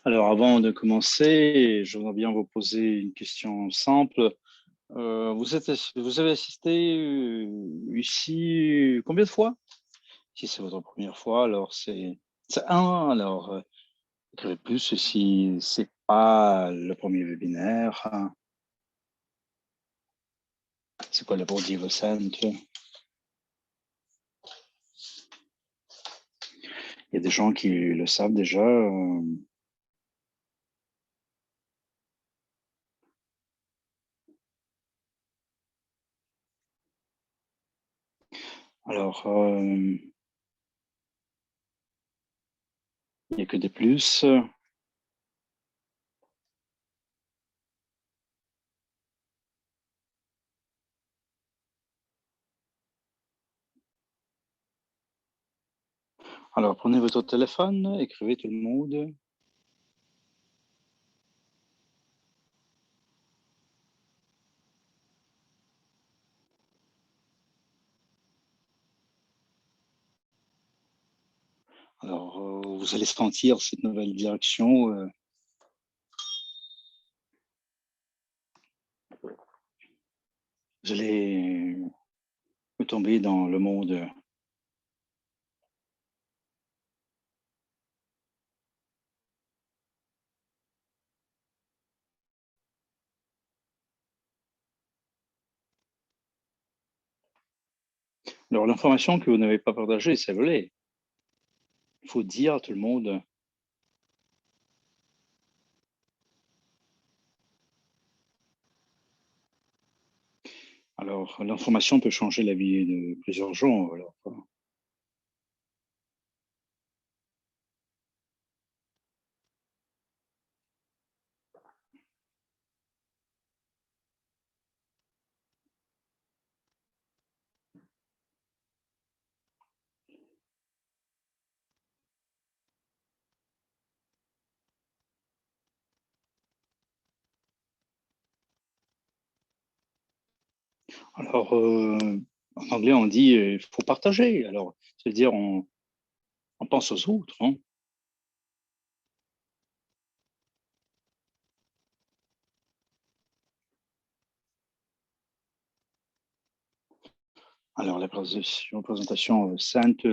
Alors, avant de commencer, j'aimerais bien vous poser une question simple. Vous avez assisté ici combien de fois? Si c'est votre première fois, alors c'est un. Alors, écrivez plus si c'est pas le premier webinaire, hein. C'est quoi le pour dire simple? Il y a des gens qui le savent déjà. Alors, il n'y a que des plus. Alors, prenez votre téléphone, écrivez tout le monde. Alors, vous allez sentir cette nouvelle direction. Vous allez tomber dans le monde. Alors, l'information que vous n'avez pas partagée, c'est volé. Il faut dire à tout le monde. Alors, l'information peut changer la vie de plusieurs gens. Alors, en anglais, on dit il faut partager. Alors, c'est-à-dire on pense aux autres, hein. Alors, la présentation sainte,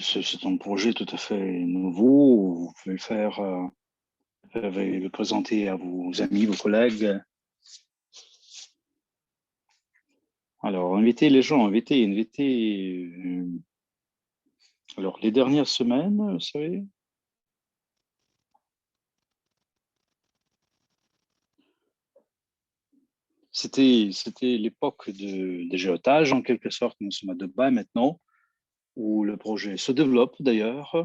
c'est un projet tout à fait nouveau. Vous pouvez le présenter à vos amis, vos collègues. Alors, invitez les gens, invitez. Alors, les dernières semaines, vous savez, c'était l'époque des géotages, en quelque sorte. Nous sommes à Dubaï maintenant, où le projet se développe d'ailleurs.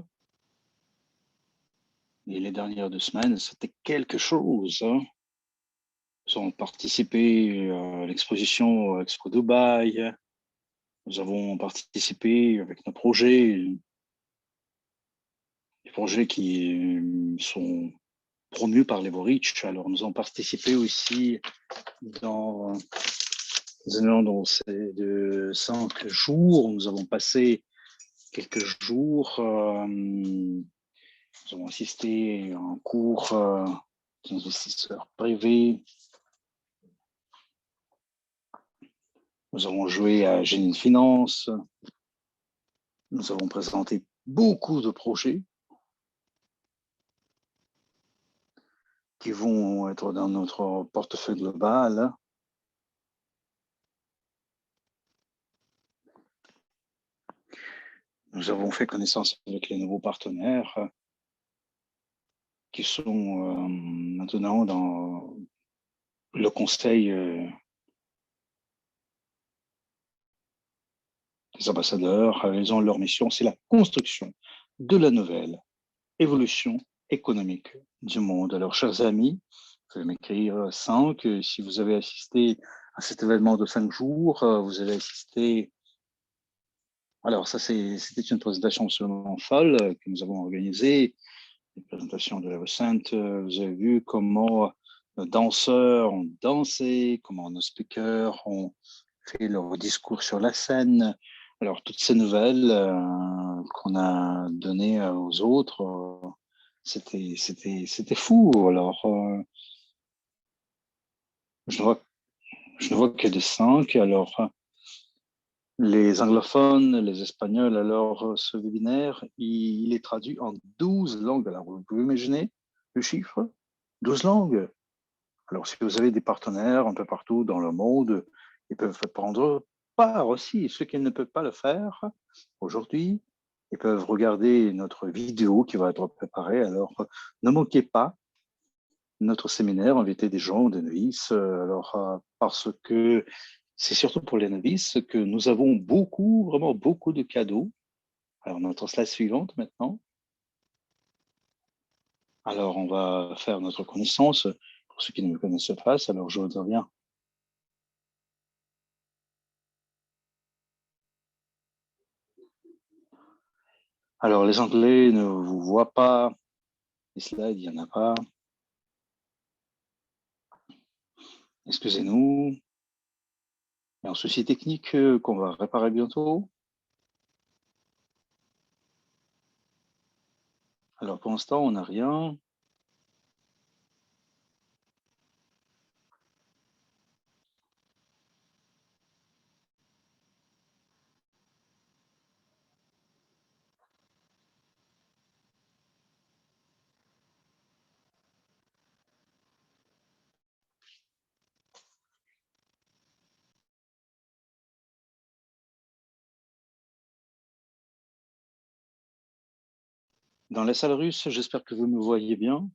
Et les dernières 2 semaines, c'était quelque chose, hein. Nous avons participé à l'exposition Expo Dubaï. Nous avons participé avec nos projets, des projets qui sont promus par les Vorich. Alors, nous avons participé aussi dans un événement de 5 jours. Nous avons passé quelques jours. Nous avons assisté à un cours d'investisseurs privés. Nous avons joué à Génie de Finance. Nous avons présenté beaucoup de projets qui vont être dans notre portefeuille global. Nous avons fait connaissance avec les nouveaux partenaires qui sont maintenant dans le conseil des ambassadeurs. Ils ont leur mission, c'est la construction de la nouvelle évolution économique du monde. Alors, chers amis, vous pouvez m'écrire 5. Si vous avez assisté à cet événement de 5 jours, vous avez assisté. Alors, ça, c'était une présentation absolument folle que nous avons organisée, une présentation de la Sainte. Vous avez vu comment nos danseurs ont dansé, comment nos speakers ont fait leur discours sur la scène. Alors, toutes ces nouvelles qu'on a données aux autres, C'était fou. Alors, je ne vois, je ne vois que des 5. Alors, les anglophones, les espagnols, alors ce webinaire, il est traduit en 12 langues. Alors, vous pouvez imaginer le chiffre? 12 langues. Alors, si vous avez des partenaires un peu partout dans le monde, ils peuvent prendre part aussi. Ceux qui ne peuvent pas le faire aujourd'hui, ils peuvent regarder notre vidéo qui va être préparée. Alors, ne manquez pas notre séminaire, inviter des gens, des novices, parce que c'est surtout pour les novices que nous avons beaucoup, vraiment beaucoup de cadeaux. Alors, notre slide suivante maintenant. Alors, on va faire notre connaissance. Pour ceux qui ne me connaissent pas, alors je voudrais bien. Alors, les Anglais ne vous voient pas. Les slides, il n'y en a pas. Excusez-nous. Il y a un souci technique qu'on va réparer bientôt. Alors, pour l'instant, on n'a rien. Dans la salle russe, j'espère que vous me voyez bien.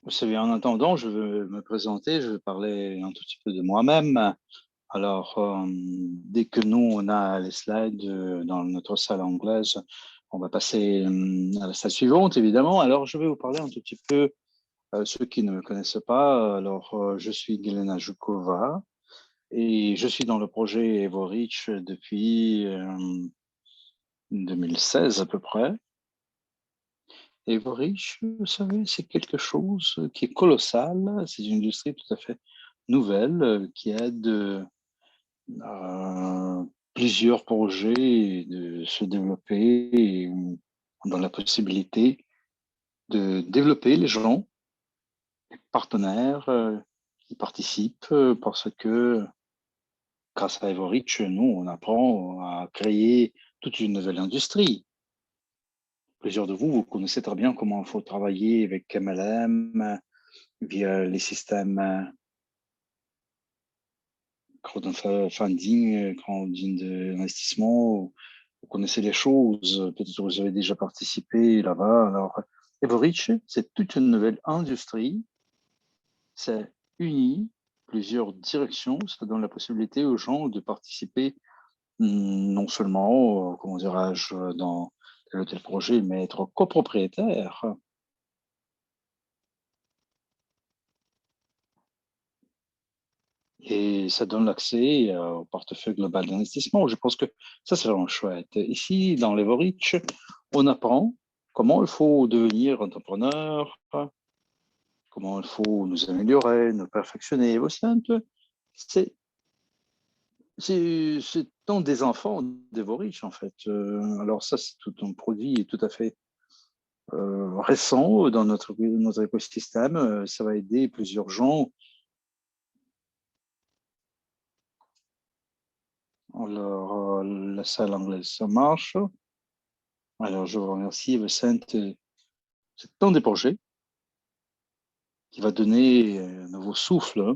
Vous savez, en attendant, je veux me présenter, je vais parler un tout petit peu de moi-même. Alors, dès que nous, on a les slides dans notre salle anglaise, on va passer à la salle suivante, évidemment. Alors, je vais vous parler un tout petit peu, ceux qui ne me connaissent pas. Alors, je suis Gelena Zhukova et je suis dans le projet EvoReach depuis 2016 à peu près. EvoReach, vous savez, c'est quelque chose qui est colossal. C'est une industrie tout à fait nouvelle qui aide plusieurs projets de se développer et dans la possibilité de développer les gens, les partenaires qui participent parce que grâce à EvoReach, nous, on apprend à créer toute une nouvelle industrie. Plusieurs de vous, vous connaissez très bien comment il faut travailler avec MLM via les systèmes crowdfunding d'investissement. Vous connaissez les choses, peut-être que vous avez déjà participé là-bas. Alors, EvoReach, c'est toute une nouvelle industrie. Ça unit plusieurs directions. Ça donne la possibilité aux gens de participer non seulement, comment dirais-je, dans tel ou tel projet, mais être copropriétaire. Et ça donne l'accès au portefeuille global d'investissement. Je pense que ça, c'est vraiment chouette. Ici, dans Leverage, on apprend comment il faut devenir entrepreneur, comment il faut nous améliorer, nous perfectionner. Au simple, c'est tant des enfants d'Evorich, en fait. Alors ça, c'est tout un produit tout à fait récent dans notre écosystème. Ça va aider plusieurs gens. Alors, la salle anglaise, ça marche. Alors, je vous remercie, Vincent. C'est un des projets qui va donner un nouveau souffle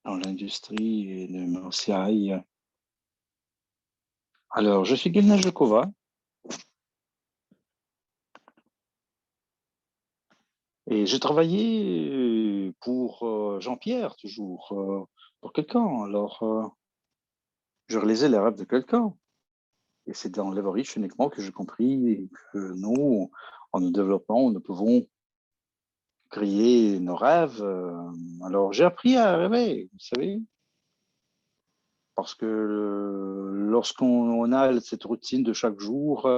dans l'industrie et le MCI. Alors, je suis Gilna Jokova et j'ai travaillé pour Jean-Pierre, toujours, pour quelqu'un. Alors, je réalisais les rêves de quelqu'un. Et c'est dans Leverage uniquement que j'ai compris que nous, en nous développant, nous pouvons créer nos rêves. Alors, j'ai appris à rêver, vous savez, parce que lorsqu'on a cette routine de chaque jour,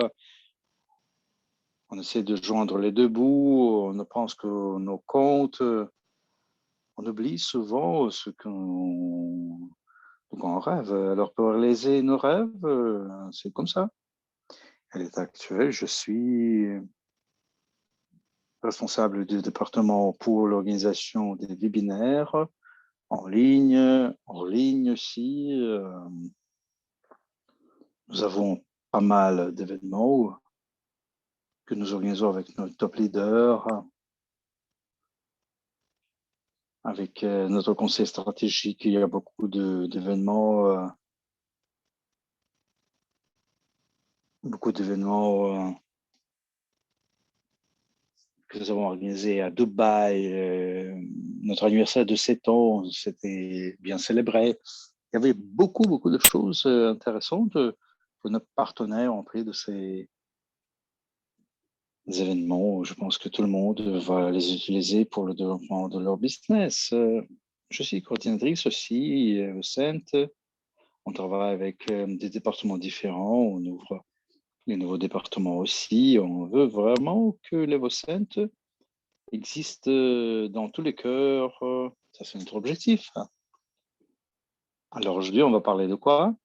on essaie de joindre les deux bouts, on ne pense que nos comptes, on oublie souvent ce qu'on rêve. Alors, pour réaliser nos rêves, c'est comme ça. À l'état actuel, je suis responsable du département pour l'organisation des webinaires en ligne aussi. Nous avons pas mal d'événements que nous organisons avec nos top leaders, avec notre conseil stratégique. Il y a beaucoup d'événements, que nous avons organisés à Dubaï. Notre anniversaire de 7 ans, c'était bien célébré. Il y avait beaucoup de choses intéressantes pour nos partenaires en prix de ces événements. Je pense que tout le monde va les utiliser pour le développement de leur business. Je suis coordinatrice aussi au CENT. On travaille avec des départements différents. On ouvre les nouveaux départements aussi. On veut vraiment que l'EvoCent existe dans tous les cœurs. Ça, c'est notre objectif. Alors aujourd'hui, on va parler de quoi?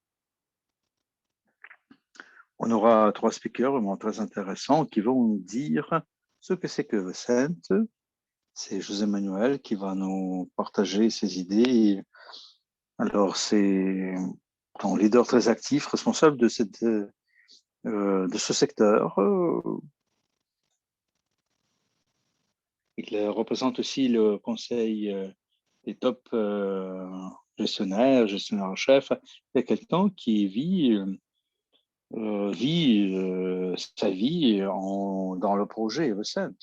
On aura 3 speakers vraiment très intéressants qui vont nous dire ce que c'est que EvoCent. C'est José Manuel qui va nous partager ses idées. Alors, c'est un leader très actif, responsable de ce secteur. Il représente aussi le conseil des top gestionnaires en chef. C'est quelqu'un qui vit sa vie dans le projet Evocent.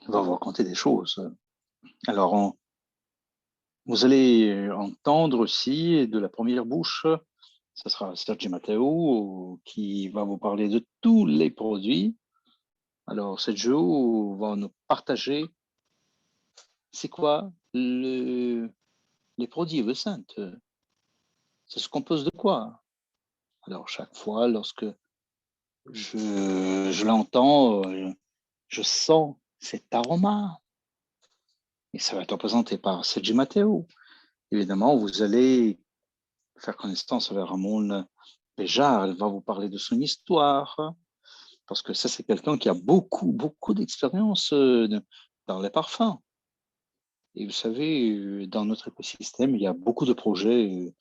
Il va vous raconter des choses. Alors, vous allez entendre aussi de la première bouche, ce sera Sergio Matteo qui va vous parler de tous les produits. Alors, Sergio va nous partager c'est quoi les produits Evocent. Ça se compose de quoi? Alors, chaque fois, lorsque je l'entends, je sens cet aroma. Et ça va être représenté par Sergio Matteo. Évidemment, vous allez faire connaissance avec Ramon Béjart. Elle va vous parler de son histoire, parce que ça, c'est quelqu'un qui a beaucoup d'expérience dans les parfums. Et vous savez, dans notre écosystème, il y a beaucoup de projets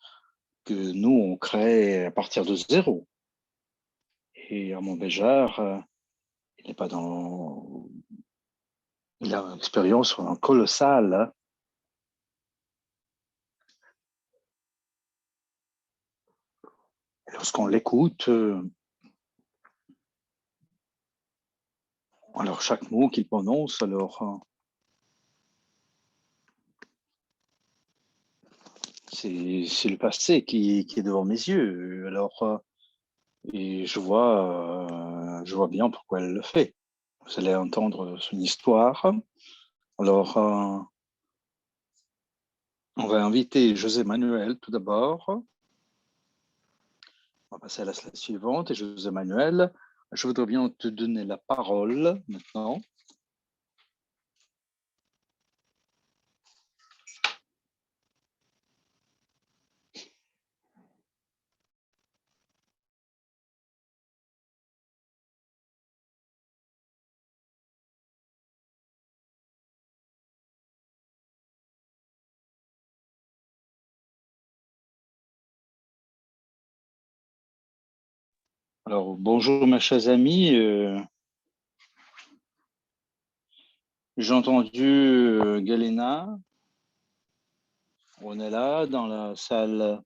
que nous, on crée à partir de zéro. Et Ramon Béjart, il n'est pas dans... Il a une expérience colossale. Lorsqu'on l'écoute, alors chaque mot qu'il prononce, alors c'est le passé qui est devant mes yeux. Alors, et je vois bien pourquoi elle le fait. Vous allez entendre son histoire. Alors, on va inviter José Manuel tout d'abord. On va passer à la slide suivante. Et José Manuel, je voudrais bien te donner la parole maintenant. Alors, bonjour mes chers amis. J'ai entendu Galena. On est là dans la salle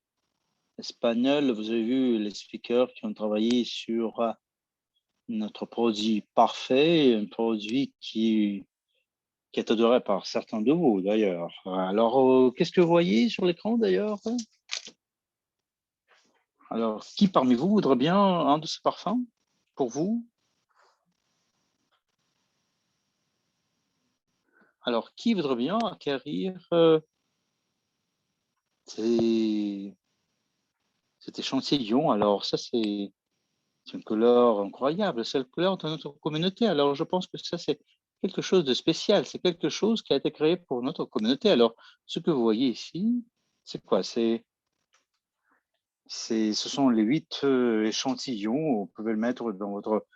espagnole. Vous avez vu les speakers qui ont travaillé sur notre produit parfait, un produit qui est adoré par certains de vous d'ailleurs. Alors, qu'est-ce que vous voyez sur l'écran d'ailleurs? Alors, qui parmi vous voudrait bien un de ces parfums pour vous? Alors, qui voudrait bien acquérir cet échantillon? Alors, ça, c'est une couleur incroyable. C'est la couleur de notre communauté. Alors, je pense que ça, c'est quelque chose de spécial. C'est quelque chose qui a été créé pour notre communauté. Alors, ce que vous voyez ici, c'est quoi? Ce sont les 8 échantillons. Vous pouvez le mettre dans votre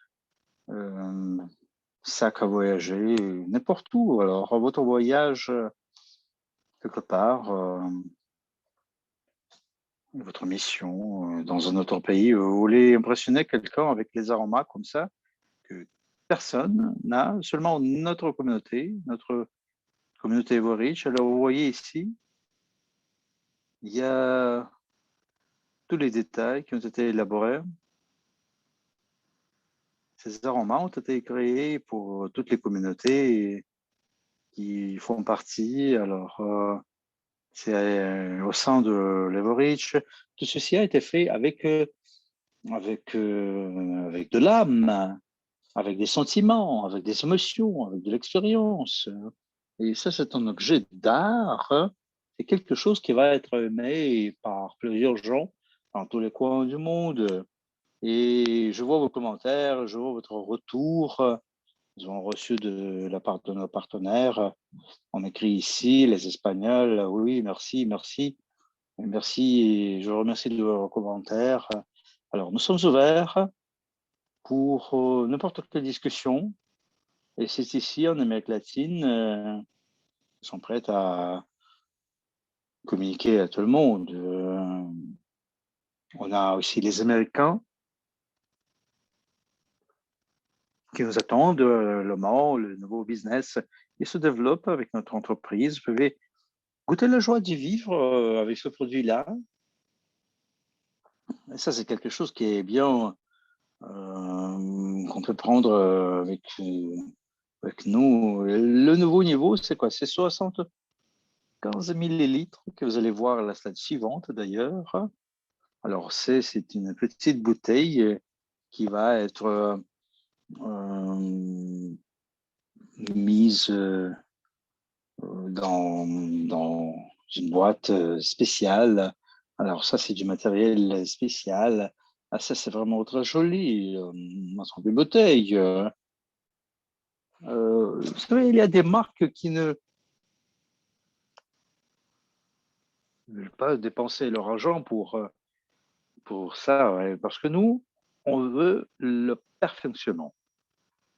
sac à voyager, n'importe où. Alors, votre voyage, quelque part, votre mission dans un autre pays, vous voulez impressionner quelqu'un avec les aromas comme ça, que personne n'a, seulement notre communauté Evo-Reach. Alors, vous voyez ici, il y a tous les détails qui ont été élaborés. Ces aromas ont été créés pour toutes les communautés qui font partie. Alors, c'est au sein de l'Evo-Reach. Tout ceci a été fait avec de l'âme, avec des sentiments, avec des émotions, avec de l'expérience. Et ça, c'est un objet d'art. C'est quelque chose qui va être aimé par plusieurs gens dans tous les coins du monde. Et je vois vos commentaires, je vois votre retour. Nous avons reçu de la part de nos partenaires. On écrit ici, les Espagnols. Oui, merci, merci. Merci, je vous remercie de vos commentaires. Alors, nous sommes ouverts pour n'importe quelle discussion. Et c'est ici, en Amérique latine, ils sont prêts à communiquer à tout le monde. On a aussi les Américains qui nous attendent. Le Mans, le nouveau business, il se développe avec notre entreprise. Vous pouvez goûter la joie d'y vivre avec ce produit-là. Et ça, c'est quelque chose qui est bien, qu'on peut prendre avec nous. Le nouveau niveau, c'est quoi? C'est 75 millilitres que vous allez voir à la slide suivante d'ailleurs. Alors, c'est une petite bouteille qui va être mise dans une boîte spéciale. Alors, ça, c'est du matériel spécial. Ah, ça, c'est vraiment très joli. On sent des bouteilles. Vous savez, il y a des marques qui ne veulent pas dépenser leur argent pour ça, ouais, parce que nous, on veut le perfectionnement.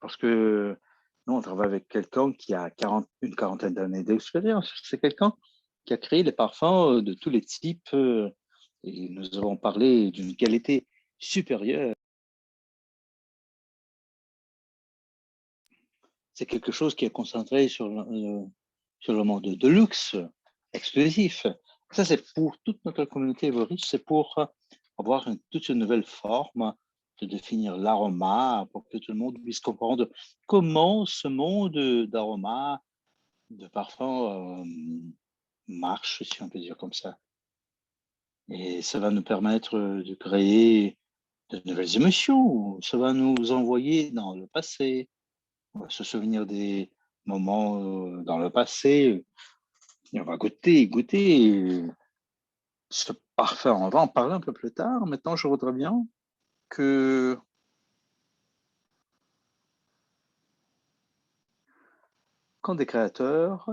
Parce que nous, on travaille avec quelqu'un qui a une quarantaine d'années d'expérience. C'est quelqu'un qui a créé les parfums de tous les types. Et nous avons parlé d'une qualité supérieure. C'est quelque chose qui est concentré sur le monde de luxe, exclusif. Ça, c'est pour toute notre communauté Evo-Reach, c'est pour avoir toute une nouvelle forme, de définir l'aroma, pour que tout le monde puisse comprendre comment ce monde d'aromas, de parfums marche, si on peut dire comme ça. Et ça va nous permettre de créer de nouvelles émotions. Ça va nous envoyer dans le passé. On va se souvenir des moments dans le passé. Et on va goûter ce parfum. On va en parler un peu plus tard. Maintenant, je voudrais bien que quand des créateurs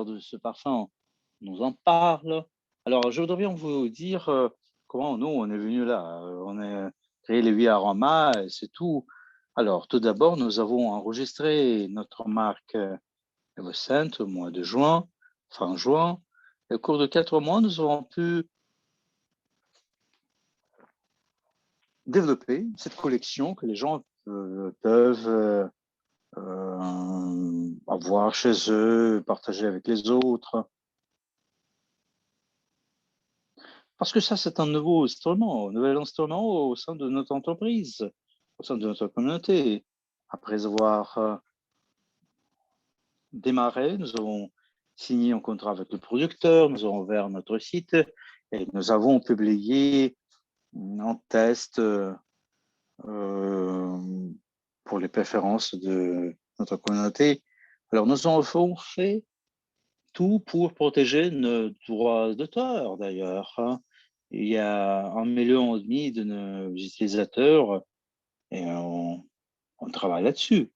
de ce parfum nous en parlent. Alors, je voudrais bien vous dire comment nous, on est venu là. On a créé les 8 aromas, et c'est tout. Alors, tout d'abord, nous avons enregistré notre marque EvoScent au mois de juin, fin juin. Et au cours de 4 mois, nous avons pu développer cette collection que les gens peuvent avoir chez eux, partager avec les autres. Parce que ça, c'est un nouveau instrument, un nouvel instrument au sein de notre entreprise, au sein de notre communauté. Après avoir démarré, nous avons signé un contrat avec le producteur, nous avons ouvert notre site et nous avons publié un test pour les préférences de notre communauté. Alors, nous avons fait tout pour protéger nos droits d'auteur, d'ailleurs. Il y a 1,5 million de nos utilisateurs et on travaille là-dessus.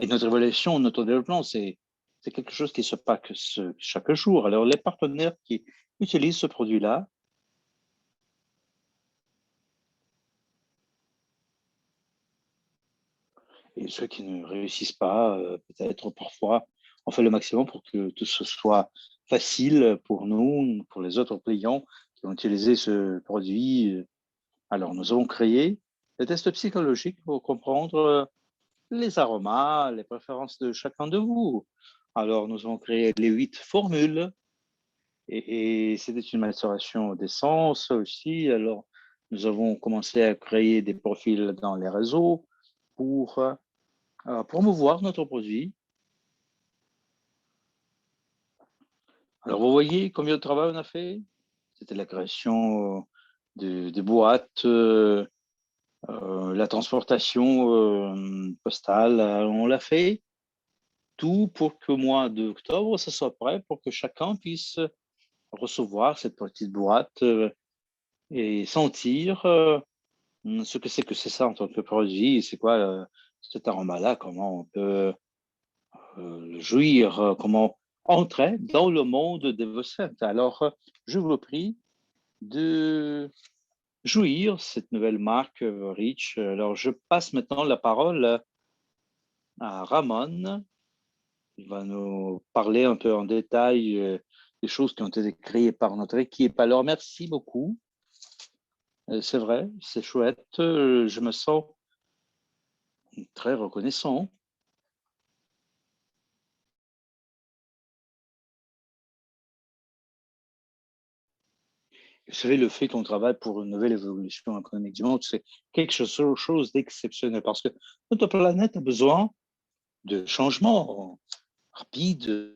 Et notre évolution, notre développement, c'est quelque chose qui se passe chaque jour. Alors, les partenaires qui utilisent ce produit-là, et ceux qui ne réussissent pas, peut-être parfois, on fait le maximum pour que tout ce soit facile pour nous, pour les autres clients qui ont utilisé ce produit. Alors, nous avons créé des tests psychologiques pour comprendre les aromas, les préférences de chacun de vous. Alors, nous avons créé les 8 formules et c'était une maturation d'essence aussi. Alors, nous avons commencé à créer des profils dans les réseaux pour promouvoir notre produit. Alors, vous voyez combien de travail on a fait? C'était la création des boîtes, la transportation postale, on l'a fait. Tout pour qu'au mois d'octobre, ça soit prêt pour que chacun puisse recevoir cette petite boîte et sentir ce que c'est ça en tant que produit, c'est quoi cet aroma-là, comment on peut le jouir, comment entrer dans le monde des recettes. Alors, je vous prie de jouir cette nouvelle marque Rich. Alors, je passe maintenant la parole à Ramon. Il va nous parler un peu en détail des choses qui ont été créées par notre équipe. Alors, merci beaucoup. C'est vrai, c'est chouette. Je me sens très reconnaissant. Vous savez, le fait qu'on travaille pour une nouvelle évolution économique du monde, c'est quelque chose d'exceptionnel parce que notre planète a besoin de changements rapides.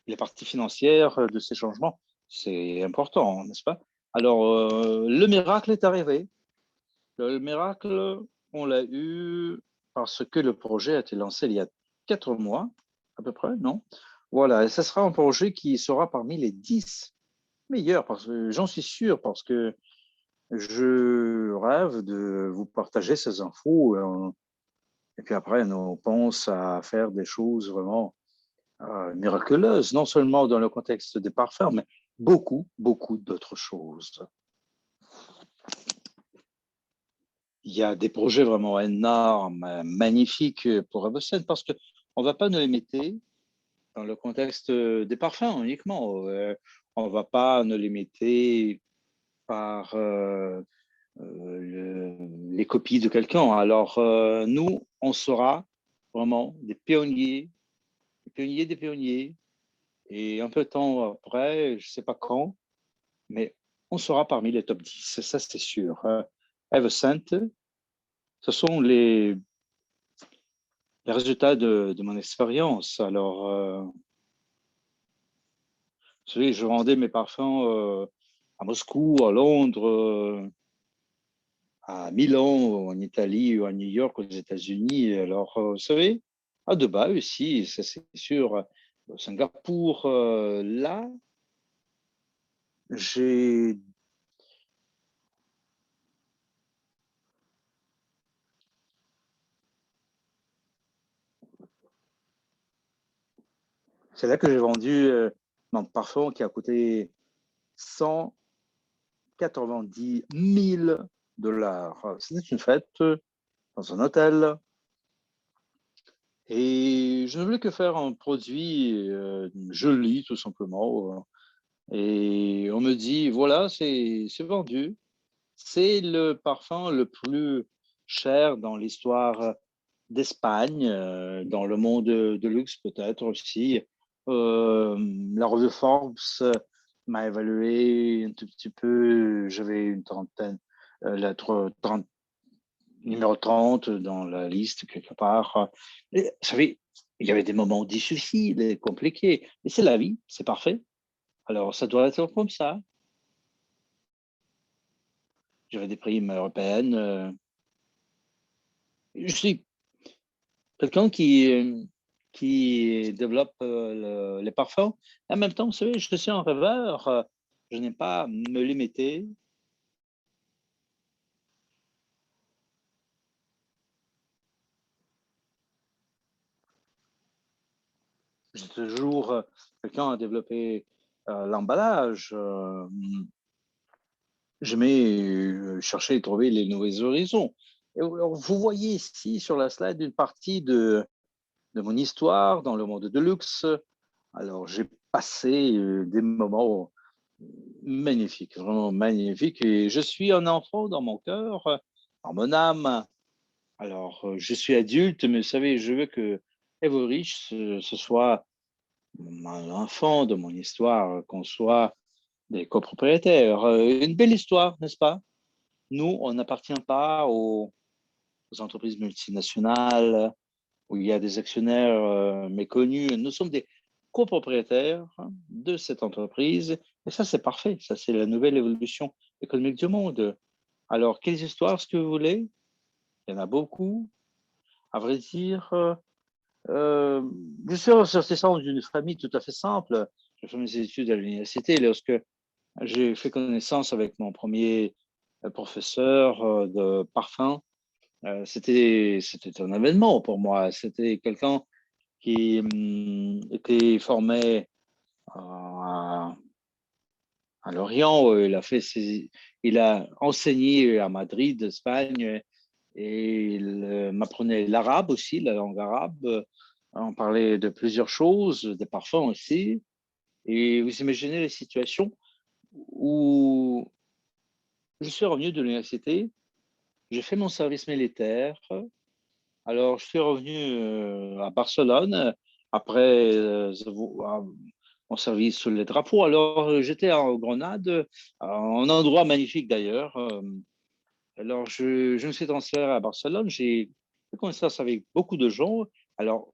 Les parties financières de ces changements, c'est important, n'est-ce pas? Alors, le miracle est arrivé. Le miracle, on l'a eu parce que le projet a été lancé il y a 4 mois, à peu près, non? Voilà, et ce sera un projet qui sera parmi les 10 meilleurs, parce que j'en suis sûr, parce que je rêve de vous partager ces infos. Et puis après, on pense à faire des choses vraiment miraculeuses, non seulement dans le contexte des parfums, mais beaucoup, beaucoup d'autres choses. Il y a des projets vraiment énormes, magnifiques pour Evocène, parce qu'on ne va pas nous les mettre dans le contexte des parfums uniquement. On ne va pas nous les mettre par les copies de quelqu'un. Alors, nous, on sera vraiment des pionniers, des pionniers. Et un peu de temps après, je ne sais pas quand, mais on sera parmi les top 10, ça c'est sûr. Evocent, ce sont les résultats de mon expérience. Alors, vous savez, je vendais mes parfums à Moscou, à Londres, à Milan, en Italie, ou à New York, aux États-Unis. Alors, vous savez, à Dubaï aussi, ça c'est sûr. Singapour, là, j'ai c'est là que j'ai vendu mon parfum qui a coûté 190 000 $. C'était une fête dans un hôtel Et je ne voulais que faire un produit joli, tout simplement. Et on me dit, voilà, c'est vendu. C'est le parfum le plus cher dans l'histoire d'Espagne, dans le monde de luxe peut-être aussi. La revue Forbes m'a évalué un tout petit peu, j'avais une trentaine, numéro 30 dans la liste quelque part. Et, vous savez, il y avait des moments difficiles et compliqués, mais c'est la vie, c'est parfait. Alors ça doit être comme ça. J'avais des primes européennes. Je suis quelqu'un qui développe les parfums. En même temps, vous savez, je suis un rêveur. Je n'aime pas me limiter. J'ai toujours quelqu'un à développer l'emballage. J'aimais chercher et trouver les nouveaux horizons. Et alors, vous voyez ici sur la slide une partie de mon histoire dans le monde de luxe. Alors, j'ai passé des moments magnifiques, vraiment magnifiques. Et je suis un enfant dans mon cœur, dans mon âme. Alors, je suis adulte, mais vous savez, je veux que Everich, ce soit l'enfant de mon histoire, qu'on soit des copropriétaires. Une belle histoire, n'est-ce pas? Nous, on n'appartient pas aux entreprises multinationales où il y a des actionnaires méconnus. Nous sommes des copropriétaires de cette entreprise. Et ça, c'est parfait. Ça, c'est la nouvelle évolution économique du monde. Alors, quelles histoires est-ce que vous voulez? Il y en a beaucoup. À vrai dire, je suis ressortissant d'une famille tout à fait simple. J'ai fait mes études à l'université. Lorsque j'ai fait connaissance avec mon premier professeur de parfum, c'était un événement pour moi. C'était quelqu'un qui était formé à, à Lorient. Il a enseigné à Madrid, Espagne, et il m'apprenait l'arabe aussi, la langue arabe. On parlait de plusieurs choses, des parfums aussi. Et vous imaginez les situations où je suis revenu de l'université, j'ai fait mon service militaire. Alors, je suis revenu à Barcelone après mon service sous les drapeaux. Alors, j'étais en Grenade, un endroit magnifique d'ailleurs. Alors, je me suis transféré à Barcelone. J'ai fait connaissance avec beaucoup de gens. Alors,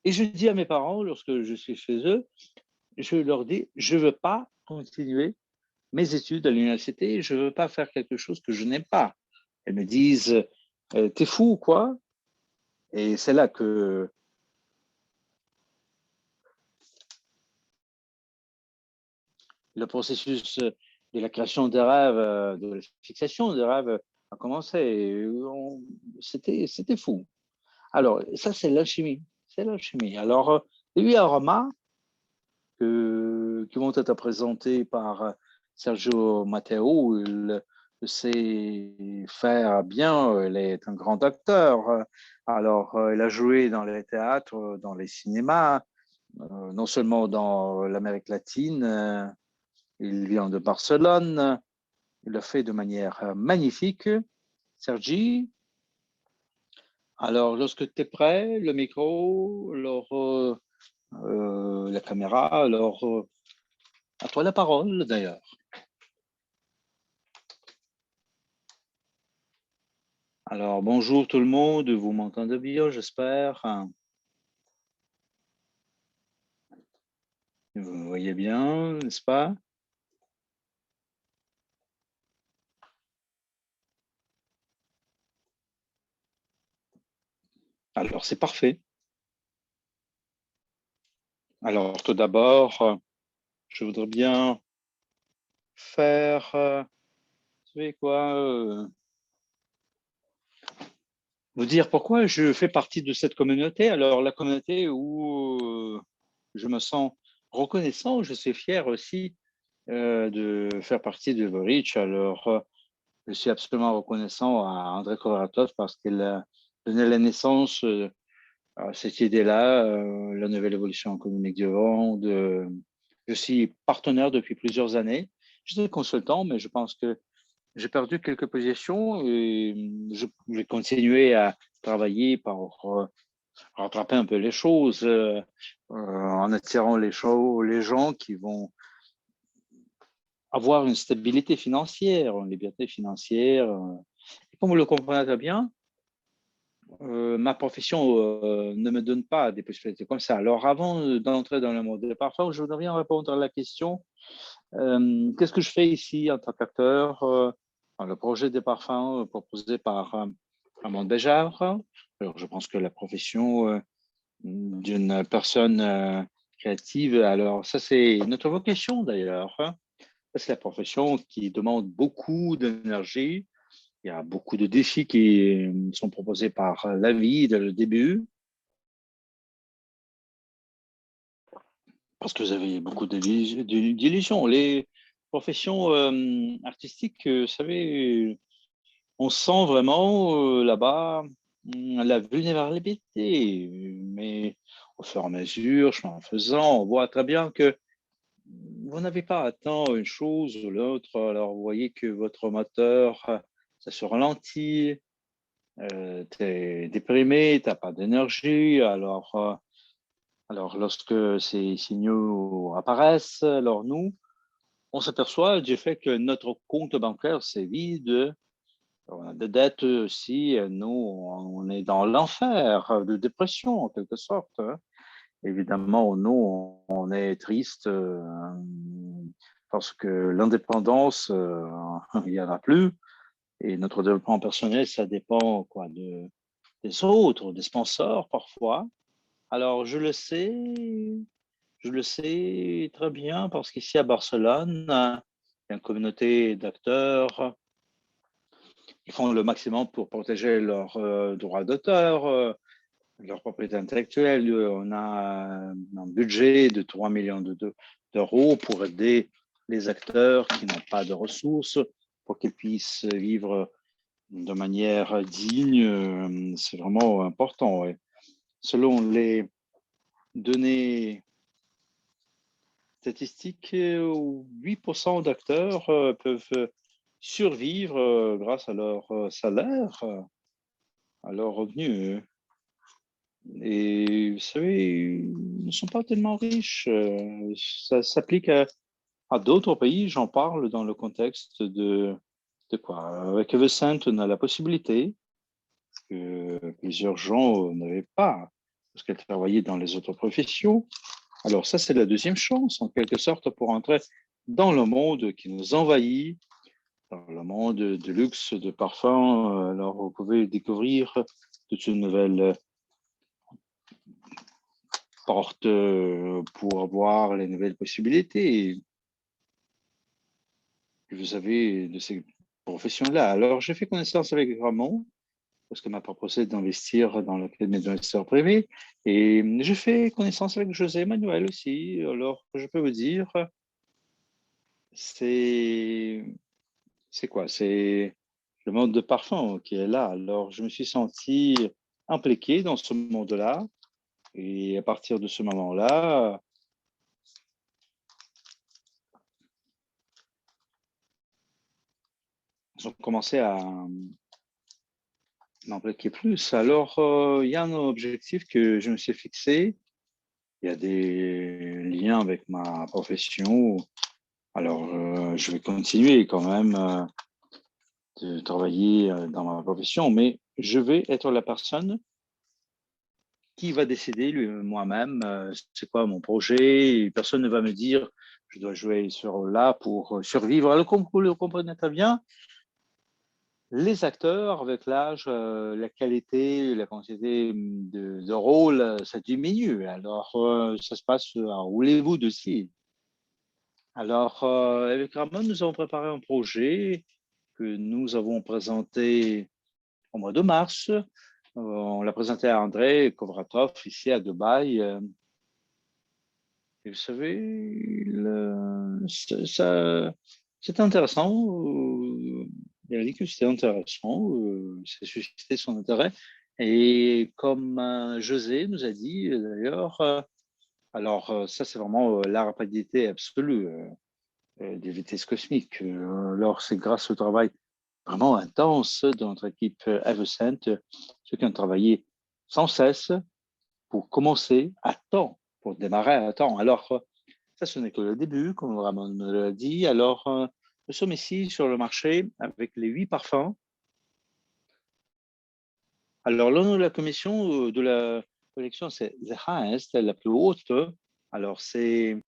et je dis à mes parents, lorsque je suis chez eux, je leur dis, je ne veux pas continuer mes études à l'université. Je ne veux pas faire quelque chose que je n'aime pas. Elles me disent, t'es fou ou quoi? Et c'est là que le processus de la création des rêves, de la fixation des rêves a commencé. C'était fou. Alors, ça, c'est l'alchimie. C'est l'alchimie. Alors, il y a un roman qui vont être présentés par Sergio Matteo. Il sait faire bien. Il est un grand acteur. Alors, il a joué dans les théâtres, dans les cinémas, non seulement dans l'Amérique latine. Il vient de Barcelone. Il l'a fait de manière magnifique. Sergi, alors lorsque tu es prêt, le micro, la caméra, alors à toi la parole d'ailleurs. Alors bonjour tout le monde, vous m'entendez bien, j'espère. Vous me voyez bien, n'est-ce pas? Alors c'est parfait. Alors tout d'abord, je voudrais bien faire, vous savez quoi, vous dire pourquoi je fais partie de cette communauté. Alors la communauté où je me sens reconnaissant, je suis fier aussi de faire partie de Reach. Alors je suis absolument reconnaissant à André Kovaratov parce qu'il a donné la naissance cette idée-là, la nouvelle évolution économique du monde. Je suis partenaire depuis plusieurs années. Je suis consultant, mais je pense que j'ai perdu quelques positions et je vais continuer à travailler par rattraper un peu les choses en attirant les gens qui vont avoir une stabilité financière, une liberté financière. Et comme vous le comprenez très bien, ma profession ne me donne pas des possibilités comme ça. Alors, avant d'entrer dans le monde des parfums, je voudrais bien répondre à la question qu'est-ce que je fais ici en tant qu'acteur dans le projet des parfums proposé par Armand Béjart. Alors, je pense que la profession d'une personne créative, alors ça, c'est notre vocation d'ailleurs. Hein. C'est la profession qui demande beaucoup d'énergie. Il y a beaucoup de défis qui sont proposés par la vie dès le début, parce que vous avez beaucoup d'illusions. Les professions artistiques, vous savez, on sent vraiment là-bas la vulnérabilité, mais au fur et à mesure, chemin en faisant, on voit très bien que vous n'avez pas atteint une chose ou l'autre. Alors, vous voyez que votre moteur, ça se ralentit, tu es déprimé, tu n'as pas d'énergie. Alors, lorsque ces signaux apparaissent, alors nous, on s'aperçoit du fait que notre compte bancaire, c'est vide. On a des dettes aussi. Nous, on est dans l'enfer de dépression, en quelque sorte. Hein. Évidemment, nous, on est triste parce que l'indépendance, il n'y en a plus. Et notre développement personnel, ça dépend quoi, des autres, des sponsors parfois. Alors, je le sais très bien parce qu'ici à Barcelone, il y a une communauté d'acteurs. Ils font le maximum pour protéger leurs droits d'auteur, leur propriété intellectuelle. On a un budget de 3 millions d'euros pour aider les acteurs qui n'ont pas de ressources pour qu'ils puissent vivre de manière digne. C'est vraiment important. Ouais. Selon les données statistiques, 8% d'acteurs peuvent survivre grâce à leur salaire, à leurs revenus. Et vous savez, ils ne sont pas tellement riches. Ça s'applique à d'autres pays. J'en parle dans le contexte de quoi? Avec Evercent, on a la possibilité que plusieurs gens n'avaient pas, parce qu'elles travaillaient dans les autres professions. Alors ça, c'est la deuxième chance, en quelque sorte, pour entrer dans le monde qui nous envahit, dans le monde de luxe, de parfum. Alors, vous pouvez découvrir toute une nouvelle porte pour avoir les nouvelles possibilités que vous avez de ces professions-là. Alors, j'ai fait connaissance avec Ramon, parce que m'a proposé d'investir dans l'Académie d'investisseurs privés. Et j'ai fait connaissance avec José Manuel aussi. Alors, je peux vous dire, c'est quoi? C'est le monde de parfum qui est là. Alors, je me suis senti impliqué dans ce monde-là. Et à partir de ce moment-là, ils ont commencé à m'impliquer plus. Alors, il y a un objectif que je me suis fixé. Il y a des liens avec ma profession. Alors, je vais continuer quand même de travailler dans ma profession, mais je vais être la personne qui va décider moi-même c'est quoi mon projet. Personne ne va me dire je dois jouer ce rôle-là pour survivre. Alors, comme vous le comprenez très bien, les acteurs, avec l'âge, la qualité, la quantité de rôles, ça diminue. Alors, ça se passe à Hollywood aussi. Alors, avec Ramon, nous avons préparé un projet que nous avons présenté au mois de mars. On l'a présenté à André Kovratov ici à Dubaï. Et vous savez, c'est intéressant. Il a dit que c'était intéressant. Ça a suscité son intérêt. Et comme José nous a dit d'ailleurs, alors ça c'est vraiment la rapidité absolue des vitesses cosmiques. Alors c'est grâce au travail vraiment intense de notre équipe Evercent, ceux qui ont travaillé sans cesse pour commencer à temps, pour démarrer à temps. Alors ça ce n'est que le début, comme Ramon me l'a dit. Alors nous sommes ici sur le marché avec les 8 parfums. Alors, l'honneur de la commission de la collection, c'est The Highest, la plus haute. Alors, c'est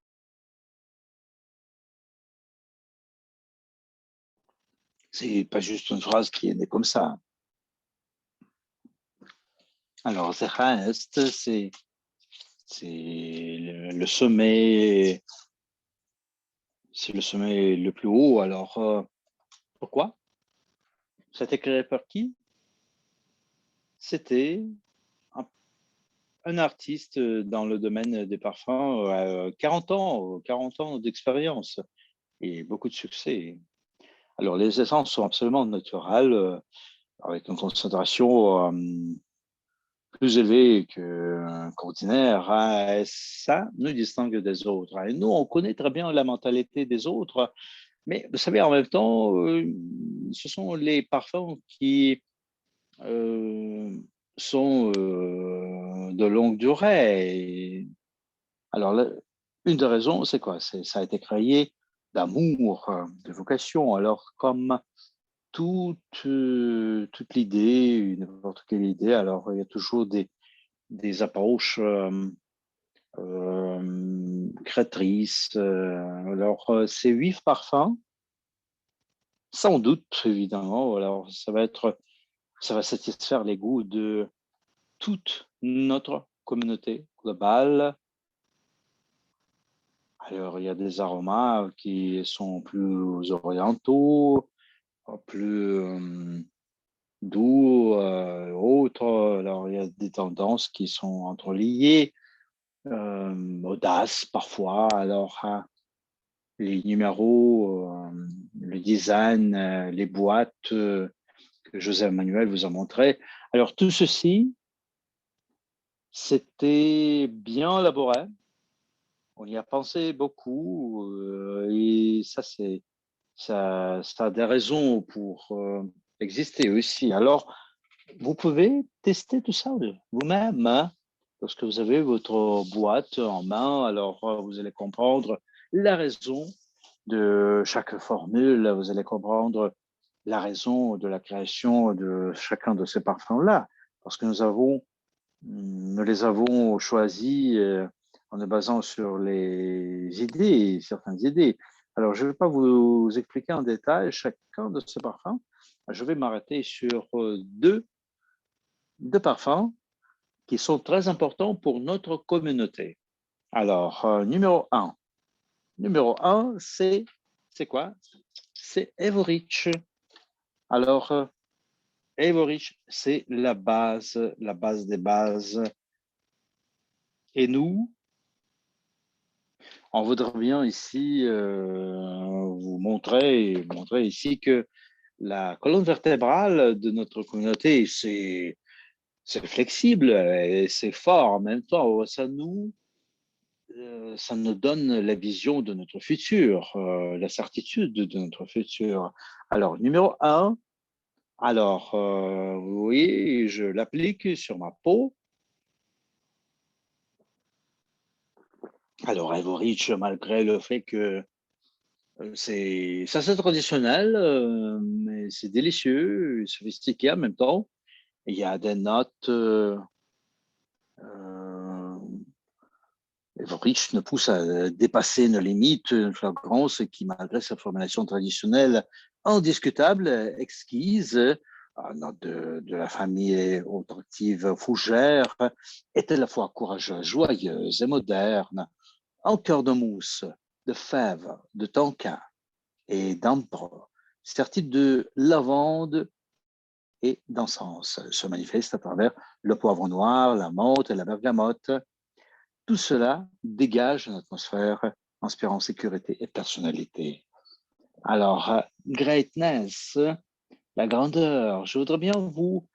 pas juste une phrase qui est née comme ça. Alors, The Highest, c'est le sommet, c'est le sommet le plus haut. Alors, pourquoi? C'était créé par qui? C'était un artiste dans le domaine des parfums, 40 ans d'expérience et beaucoup de succès. Alors, les essences sont absolument naturelles, avec une concentration plus élevée qu'ordinaire. Et ça nous distingue des autres. Et nous, on connaît très bien la mentalité des autres, mais vous savez, en même temps, ce sont les parfums qui euh, sont de longue durée. Alors, une des raisons, c'est quoi? Ça a été créé d'amour, de vocation. Alors, comme toute l'idée, n'importe quelle idée, alors il y a toujours des approches créatrices. Alors, ces 8 parfums, sans doute, évidemment, alors ça va satisfaire les goûts de toute notre communauté globale. Alors, il y a des aromas qui sont plus orientaux, plus doux, autres. Alors, il y a des tendances qui sont entreliées, audaces parfois. Alors, les numéros, le design, les boîtes que José Emmanuel vous a montré. Alors, tout ceci, c'était bien élaboré. On y a pensé beaucoup et ça a des raisons pour exister aussi. Alors, vous pouvez tester tout ça vous-même, hein, lorsque vous avez votre boîte en main. Alors, vous allez comprendre la raison de chaque formule. Vous allez comprendre la raison de la création de chacun de ces parfums-là. Parce que nous les avons choisis en nous basant sur les idées, certaines idées. Alors, je ne vais pas vous expliquer en détail chacun de ces parfums. Je vais m'arrêter sur deux parfums qui sont très importants pour notre communauté. Alors, numéro un. Numéro un, c'est quoi? C'est Evorich. Alors, Evorich, c'est la base des bases. Et nous, on voudrait bien ici vous montrer ici que la colonne vertébrale de notre communauté, c'est flexible et c'est fort en même temps. Ça nous donne la vision de notre futur, la certitude de notre futur. Alors, numéro un, alors, oui, je l'applique sur ma peau. Alors, Evorich, malgré le fait que c'est traditionnel, mais c'est délicieux, sophistiqué en même temps. Il y a des notes Evorich ne pousse à dépasser une limite, une flagrance qui, malgré sa formulation traditionnelle indiscutable, exquise, note de la famille autoactive fougère, est à la fois courageuse, joyeuse et moderne, en cœur de mousse, de fèves, de tonka et d'ambre, certi de lavande et d'encens, se manifeste à travers le poivre noir, la menthe et la bergamote. Tout cela dégage une atmosphère inspirant sécurité et personnalité. Alors, greatness, la grandeur, je voudrais bien vous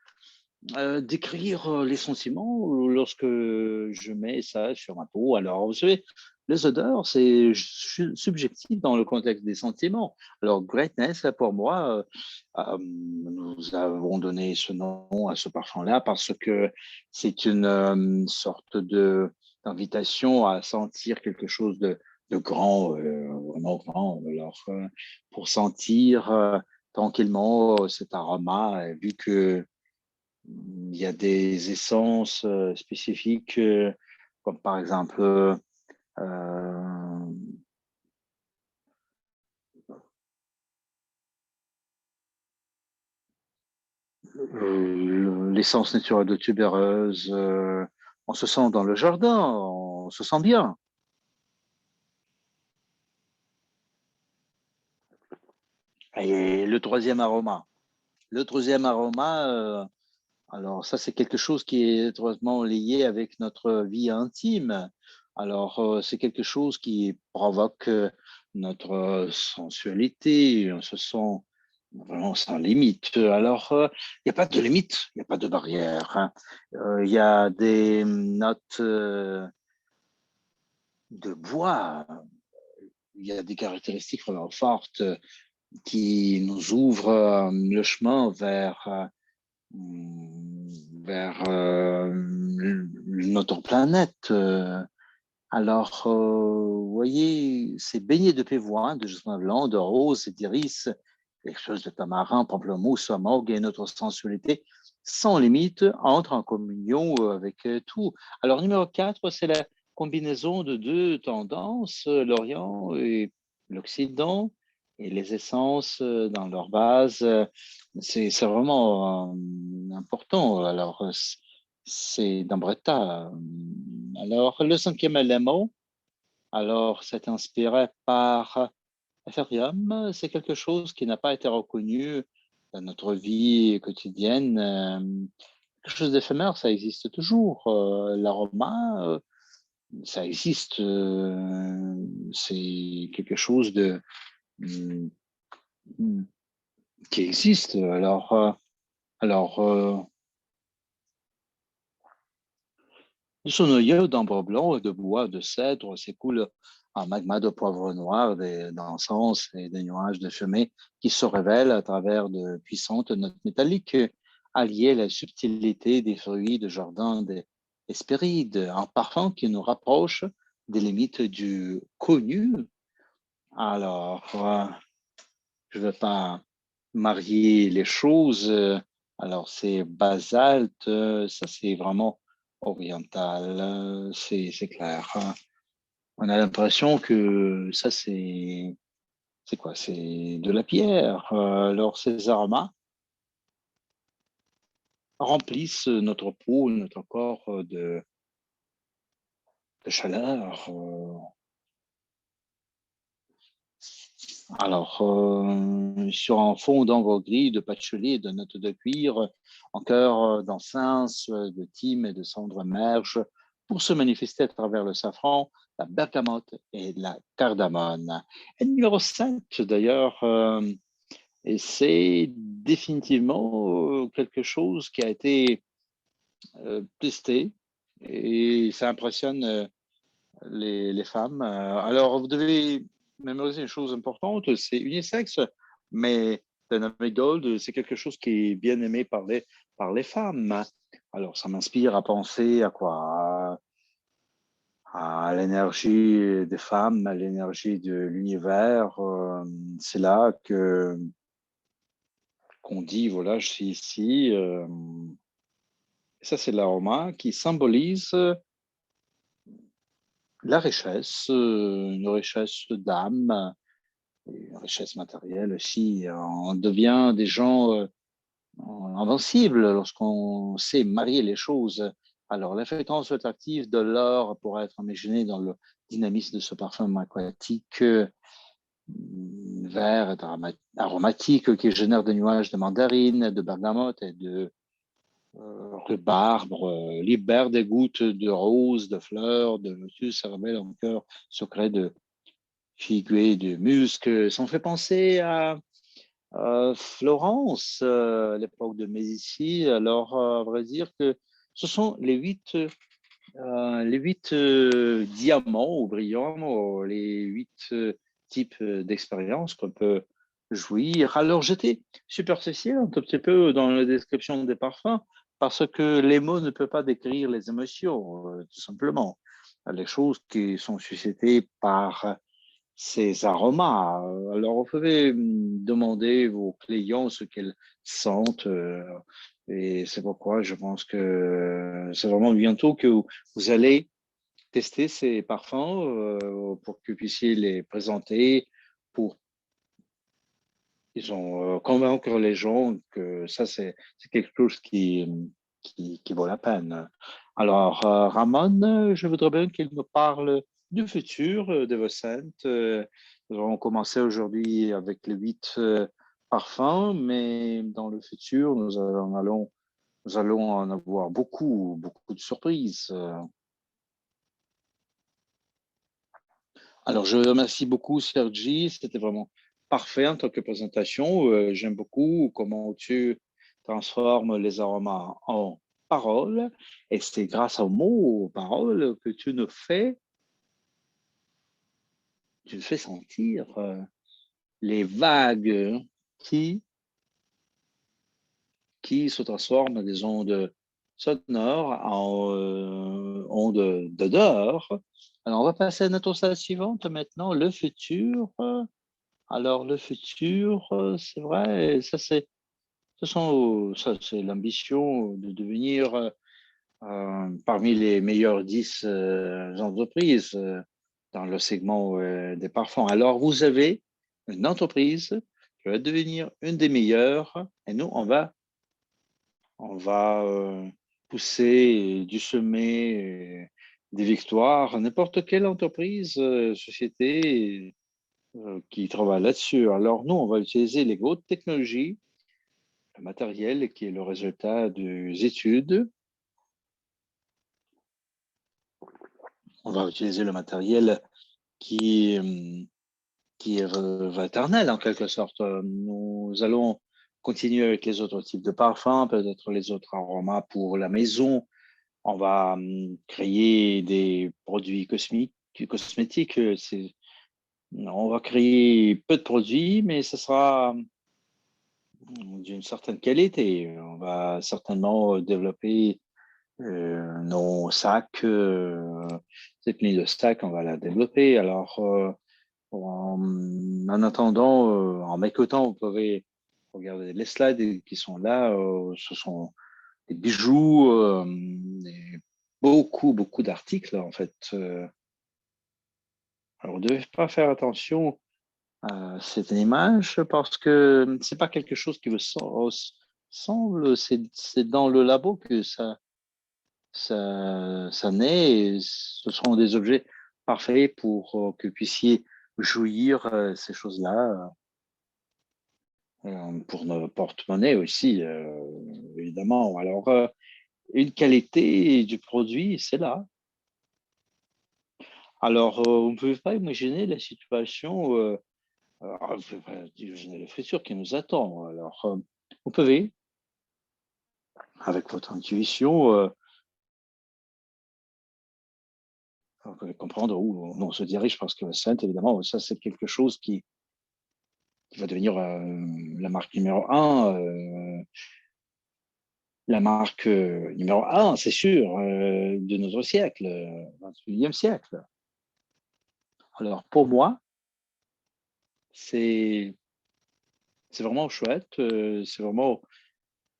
Décrire les sentiments lorsque je mets ça sur ma peau. Alors, vous savez, les odeurs, c'est subjectif dans le contexte des sentiments. Alors, greatness, pour moi, nous avons donné ce nom à ce parfum-là parce que c'est une sorte d'invitation à sentir quelque chose de grand, vraiment grand. Alors, pour sentir tranquillement cet aroma, vu que il y a des essences spécifiques, comme par exemple euh, l'essence naturelle de tubéreuse. On se sent dans le jardin, on se sent bien. Et le troisième aroma. Le troisième aroma, alors ça, c'est quelque chose qui est étroitement lié avec notre vie intime. Alors, c'est quelque chose qui provoque notre sensualité. On se sent vraiment sans limite. Alors, il n'y a pas de limite, il n'y a pas de barrière, hein. Il y a des notes de bois, il y a des caractéristiques vraiment fortes qui nous ouvrent le chemin vers notre planète. Alors, vous voyez, c'est baigné de pévoin, de jasmin blanc, de rose et d'iris, quelque chose de tamarin, pamplemousse, morgue et notre sensualité sans limite entre en communion avec tout. Alors, numéro 4, c'est la combinaison de deux tendances, l'Orient et l'Occident, et les essences dans leur base. C'est vraiment important. Alors, c'est d'Ambretta. Alors, le cinquième élément, alors, c'est inspiré par Ethereum. C'est quelque chose qui n'a pas été reconnu dans notre vie quotidienne. Quelque chose d'éphémère, ça existe toujours. L'aroma, ça existe. C'est quelque chose de mm, qui existe. Alors, de son noyau d'ambre blanc et de bois de cèdre s'écoule un magma de poivre noir, d'encens et des nuages de fumée qui se révèlent à travers de puissantes notes métalliques, alliées à la subtilité des fruits de jardin des Hespérides, un parfum qui nous rapproche des limites du connu. Alors, je ne veux pas marier les choses. Alors, c'est basalte, ça c'est vraiment oriental, c'est clair. On a l'impression que ça c'est quoi? C'est de la pierre. Alors, ces aromas remplissent notre peau, notre corps de chaleur. Alors, sur un fond d'ambre gris, de patchouli et de notes de cuir, en cœur d'encens, de thym et de cendre émerge pour se manifester à travers le safran, la bergamote et la cardamone. Et numéro 5, d'ailleurs, et c'est définitivement quelque chose qui a été testé et ça impressionne les femmes. Alors, vous devez mémoriser une chose importante, c'est unisexe, mais Dynamic Gold, c'est quelque chose qui est bien aimé par les femmes. Alors, ça m'inspire à penser à quoi? À l'énergie des femmes, à l'énergie de l'univers. C'est là que qu'on dit, voilà, je suis ici. Ça, c'est l'aroma qui symbolise la richesse, une richesse d'âme, une richesse matérielle aussi. On devient des gens invincibles lorsqu'on sait marier les choses. Alors, la fréquence attractive de l'or pourrait être imaginée dans le dynamisme de ce parfum aquatique vert et aromatique qui génère des nuages de mandarine, de bergamote et de rhubarbe, libère des gouttes de rose, de fleurs, de lotus, ça révèle un cœur secret de figuier, de musc. Ça me fait penser Florence, à l'époque de Médicis, alors à vrai dire que ce sont les huit diamants ou brillants, ou les huit types d'expériences qu'on peut jouir. Alors j'étais superficiel un tout petit peu dans la description des parfums parce que les mots ne peuvent pas décrire les émotions, tout simplement. Les choses qui sont suscitées par ces aromas. Alors, vous pouvez demander aux clients ce qu'ils sentent. Et c'est pourquoi je pense que c'est vraiment bientôt que vous allez tester ces parfums pour que vous puissiez les présenter, pour ils ont convaincre les gens que ça, c'est quelque chose qui vaut la peine. Alors, Ramon, je voudrais bien qu'il me parle du futur de Vocent. Nous allons commencer aujourd'hui avec les huit parfums, mais dans le futur, nous allons en avoir beaucoup, beaucoup de surprises. Alors, je remercie beaucoup, Sergi. C'était vraiment parfait en tant que présentation. J'aime beaucoup comment tu transformes les aromas en paroles. Et c'est grâce aux mots, aux paroles, que tu nous fais sentir les vagues qui, qui se transforment des ondes sonores en ondes d'odeur. Alors, on va passer à notre salle suivante maintenant, le futur. Alors, le futur, c'est vrai, ça, c'est l'ambition de devenir parmi les meilleures 10 entreprises dans le segment des parfums. Alors, vous avez une entreprise qui va devenir une des meilleures et nous, on va pousser du sommet des victoires. N'importe quelle entreprise, société qui travaille là-dessus. Alors, nous, on va utiliser les hautes technologies, le matériel qui est le résultat des études. On va utiliser le matériel qui, qui est éternel en quelque sorte. Nous allons continuer avec les autres types de parfums, peut-être les autres aromas pour la maison. On va créer des produits cosmétiques. On va créer peu de produits, mais ce sera d'une certaine qualité. On va certainement développer nos sacs, cette ligne de sacs, on va la développer. Alors, en attendant, en m'écoutant, vous pouvez regarder les slides qui sont là. Ce sont des bijoux, beaucoup, beaucoup d'articles en fait. Alors, vous ne devez pas faire attention à cette image parce que c'est pas quelque chose qui vous semble, c'est dans le labo que ça naît. Et ce sont des objets parfaits pour que vous puissiez jouir ces choses-là pour nos porte-monnaie aussi, évidemment. Alors, une qualité du produit, c'est là. Alors, vous ne pouvez pas imaginer la situation, vous pouvez pas imaginer le futur qui nous attend. Alors, vous pouvez, avec votre intuition, vous pouvez comprendre où on se dirige parce que Saint, évidemment, ça, c'est quelque chose qui va devenir la marque numéro un. La marque numéro un, c'est sûr, de notre siècle, 21e siècle. Alors, pour moi, c'est c'est vraiment chouette, c'est vraiment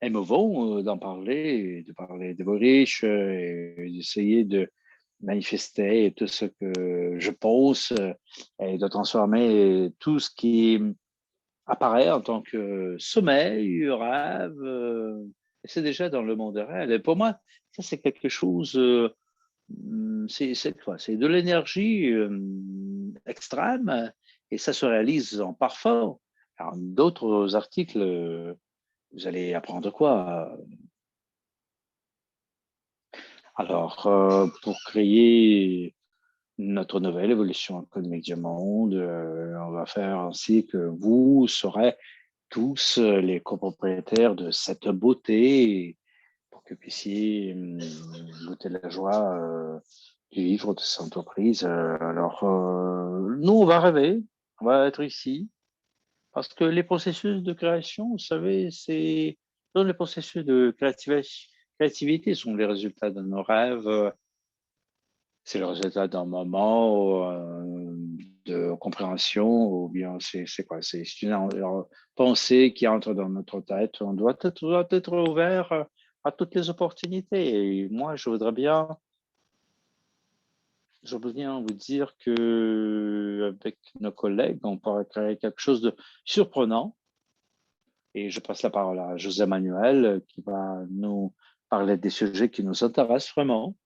émouvant d'en parler, de parler de vos riches et d'essayer de manifester tout ce que je pense et de transformer tout ce qui apparaît en tant que sommeil, rêve. C'est déjà dans le monde réel. Et pour moi, ça, c'est quelque chose, c'est quoi? C'est de l'énergie extrême et ça se réalise en parfum. Alors, d'autres articles, vous allez apprendre quoi? Alors, pour créer notre nouvelle évolution économique du monde, on va faire ainsi que vous serez tous les copropriétaires de cette beauté pour que vous puissiez goûter la joie du vivre de cette entreprise. Alors, nous, on va rêver, on va être ici, parce que les processus de création, vous savez, les processus de créativité sont les résultats de nos rêves, c'est le résultat d'un moment de compréhension, ou bien c'est quoi? C'est une pensée qui entre dans notre tête. On doit être ouvert à toutes les opportunités. Et moi, je veux bien vous dire que avec nos collègues, on pourrait créer quelque chose de surprenant. Et je passe la parole à José Manuel qui va nous parler des sujets qui nous intéressent vraiment.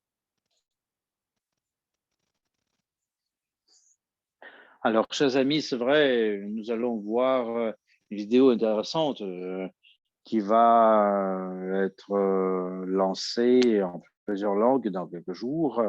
Alors, chers amis, c'est vrai, nous allons voir une vidéo intéressante qui va être lancée en plusieurs langues dans quelques jours.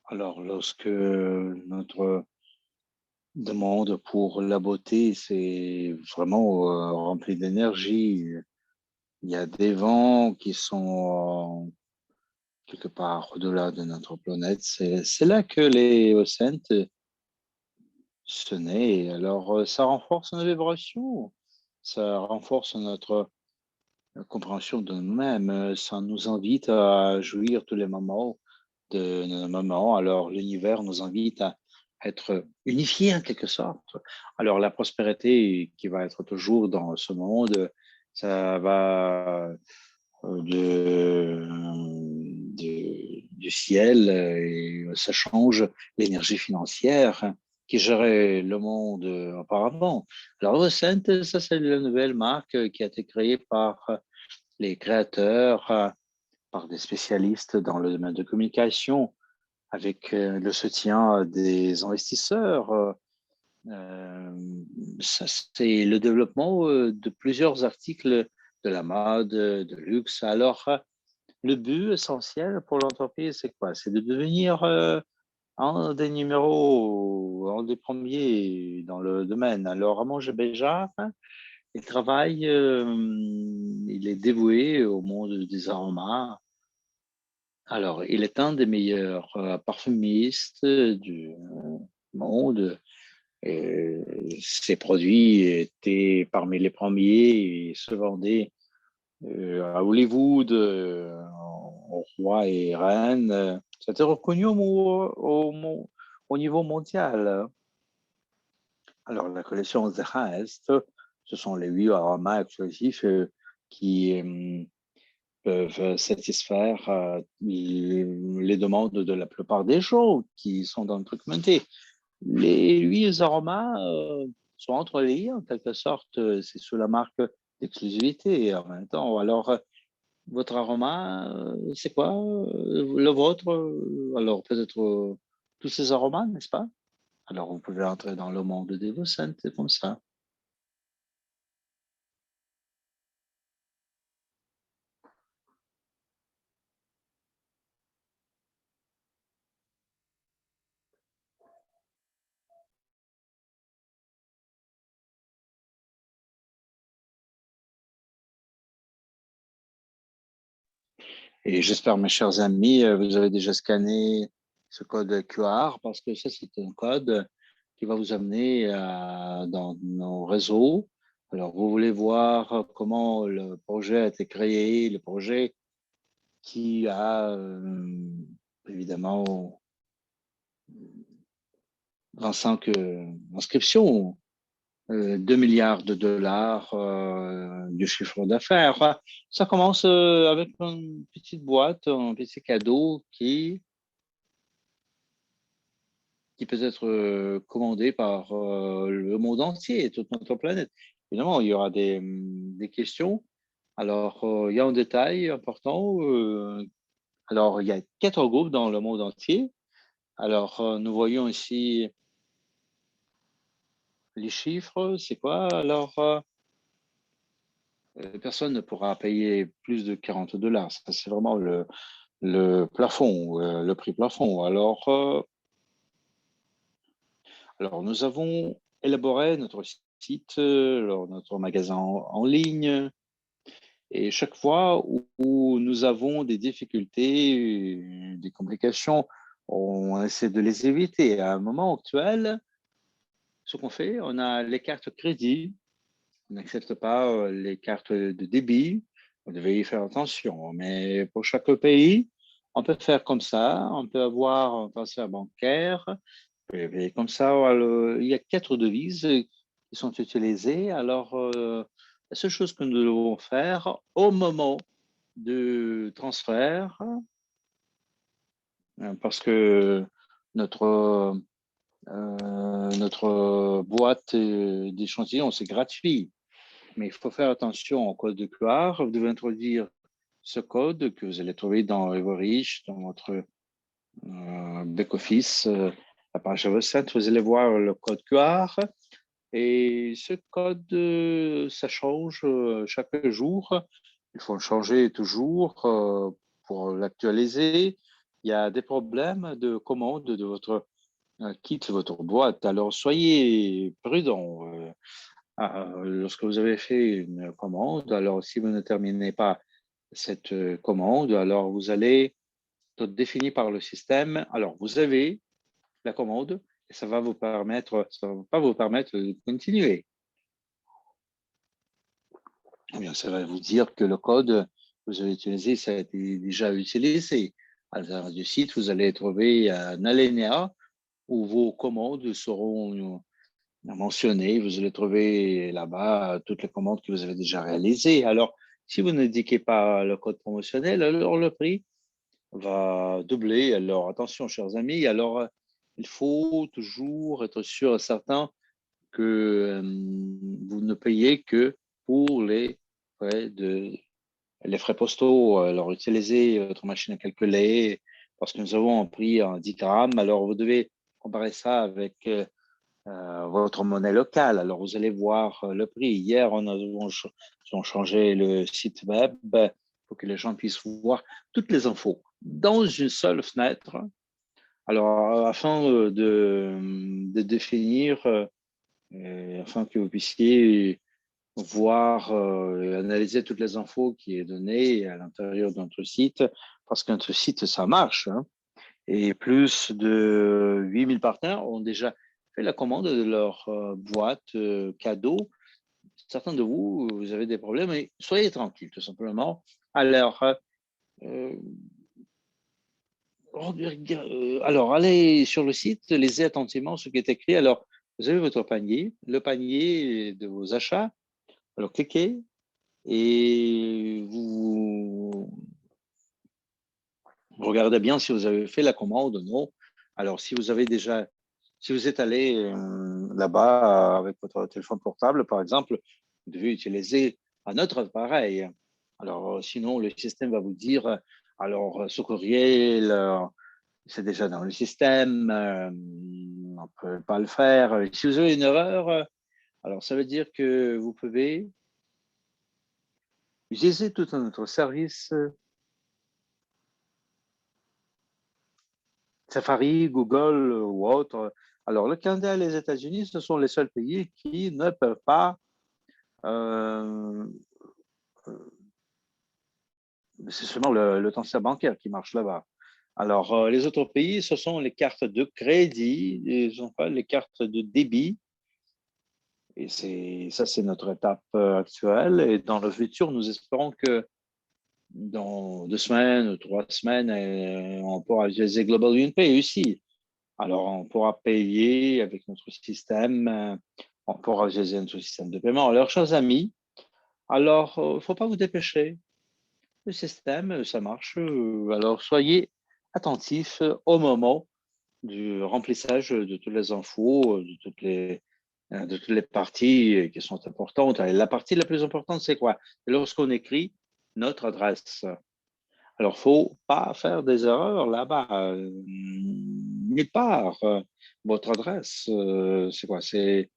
Alors, lorsque notre demande pour la beauté, c'est vraiment rempli d'énergie, il y a des vents qui sont quelque part au-delà de notre planète. C'est là que les océans se naissent. Alors, ça renforce nos vibrations, ça renforce notre compréhension de nous-mêmes. Ça nous invite à jouir tous les moments de nos moments. Alors, l'univers nous invite à être unifiés en quelque sorte. Alors, la prospérité qui va être toujours dans ce monde, ça va du ciel et ça change l'énergie financière qui gérait le monde auparavant. Alors, Recent, ça c'est la nouvelle marque qui a été créée par les créateurs, par des spécialistes dans le domaine de communication, avec le soutien des investisseurs. C'est le développement de plusieurs articles de la mode, de luxe. Alors, le but essentiel pour l'entreprise, c'est quoi? C'est de devenir un des numéros, un des premiers dans le domaine. Alors, Ramon Béjar, il travaille, il est dévoué au monde des aromas. Alors, il est un des meilleurs parfumistes du monde. Et ses produits étaient parmi les premiers et se vendaient à Hollywood, aux rois et reines. C'était reconnu au niveau mondial. Alors, la collection Zerhaest, ce sont les 8 aromas exclusifs qui peuvent satisfaire les demandes de la plupart des gens qui sont dans le truc monté. Les 8 aromas sont entreliés en quelque sorte, c'est sous la marque d'exclusivité en même temps. Alors, votre aroma, c'est quoi le vôtre? Alors, peut-être tous ces aromas, n'est-ce pas? Alors, vous pouvez entrer dans le monde des Vocent, c'est comme ça. Et j'espère, mes chers amis, vous avez déjà scanné ce code QR parce que ça, c'est un code qui va vous amener dans nos réseaux. Alors, vous voulez voir comment le projet a été créé, le projet qui a évidemment 25 inscriptions, 2 milliards de dollars du chiffre d'affaires. Ça commence avec une petite boîte, un petit cadeau qui qui peut être commandé par le monde entier, toute notre planète. Évidemment, il y aura des questions. Alors, il y a un détail important. Alors, il y a 4 groupes dans le monde entier. Alors, nous voyons ici les chiffres. C'est quoi? Alors, personne ne pourra payer plus de $40. Ça, c'est vraiment le plafond, le prix plafond. Alors, nous avons élaboré notre site, notre magasin en ligne, et chaque fois où nous avons des difficultés, des complications, on essaie de les éviter. À un moment actuel, ce qu'on fait, on a les cartes crédit, on n'accepte pas les cartes de débit, vous devez y faire attention. Mais pour chaque pays, on peut faire comme ça, on peut avoir un transfert bancaire. Et comme ça, il y a 4 devises qui sont utilisées. Alors, la seule chose que nous devons faire au moment de transfert, parce que notre, notre boîte d'échantillons, c'est gratuit, mais il faut faire attention au code de QR. Vous devez introduire ce code que vous allez trouver dans Everreach, dans votre back-office, la page recette. Vous allez voir le code QR. Et ce code, ça change chaque jour. Il faut le changer toujours pour l'actualiser. Il y a des problèmes de commande de votre kit, votre boîte. Alors, soyez prudent. Lorsque vous avez fait une commande, alors si vous ne terminez pas cette commande, alors vous allez être défini par le système. Alors, vous avez la commande et ça va pas vous permettre de continuer. Eh bien, ça va vous dire que le code que vous avez utilisé, ça a été déjà utilisé. À l'intérieur du site, vous allez trouver un alinéa où vos commandes seront mentionnées. Vous allez trouver là-bas toutes les commandes que vous avez déjà réalisées. Alors, si vous n'indiquez pas le code promotionnel, alors le prix va doubler. Alors, attention, chers amis. Alors, il faut toujours être sûr et certain que vous ne payez que pour les frais les frais postaux. Alors, utilisez votre machine à calculer parce que nous avons un prix en 10 grammes. Alors, vous devez comparer ça avec votre monnaie locale. Alors, vous allez voir le prix. Hier, on a changé le site web pour que les gens puissent voir toutes les infos dans une seule fenêtre. Alors, afin de définir, afin que vous puissiez voir, analyser toutes les infos qui est données à l'intérieur de notre site, parce que notre site, ça marche. Hein, et plus de 8000 partenaires ont déjà fait la commande de leur boîte cadeau. Certains de vous, vous avez des problèmes, mais soyez tranquilles, tout simplement. Alors, allez sur le site, lisez attentivement ce qui est écrit. Alors, vous avez votre panier, le panier de vos achats. Alors, cliquez et vous regardez bien si vous avez fait la commande ou non. Alors, si vous êtes allé là-bas avec votre téléphone portable, par exemple, vous devez utiliser un autre appareil. Alors, sinon, le système va vous dire, alors, ce courriel, c'est déjà dans le système, on ne peut pas le faire. Si vous avez une erreur, alors ça veut dire que vous pouvez utiliser tout notre service Safari, Google ou autre. Alors, le Canada et les États-Unis, ce sont les seuls pays qui ne peuvent pas. Euh, c'est seulement le transfert bancaire qui marche là-bas. Alors, les autres pays, ce sont les cartes de crédit, ils n'ont pas les cartes de débit. Et ça, c'est notre étape actuelle. Et dans le futur, nous espérons que dans 2 semaines, 3 semaines, on pourra utiliser Global UnPay aussi. Alors, on pourra payer avec notre système, on pourra utiliser notre système de paiement. Alors, chers amis, alors, il ne faut pas vous dépêcher. Le système, ça marche. Alors, soyez attentifs au moment du remplissage de toutes les infos, de toutes les parties qui sont importantes. La partie la plus importante, c'est quoi? C'est lorsqu'on écrit notre adresse. Alors, il ne faut pas faire des erreurs là-bas, nulle part. Votre adresse, c'est quoi? C'est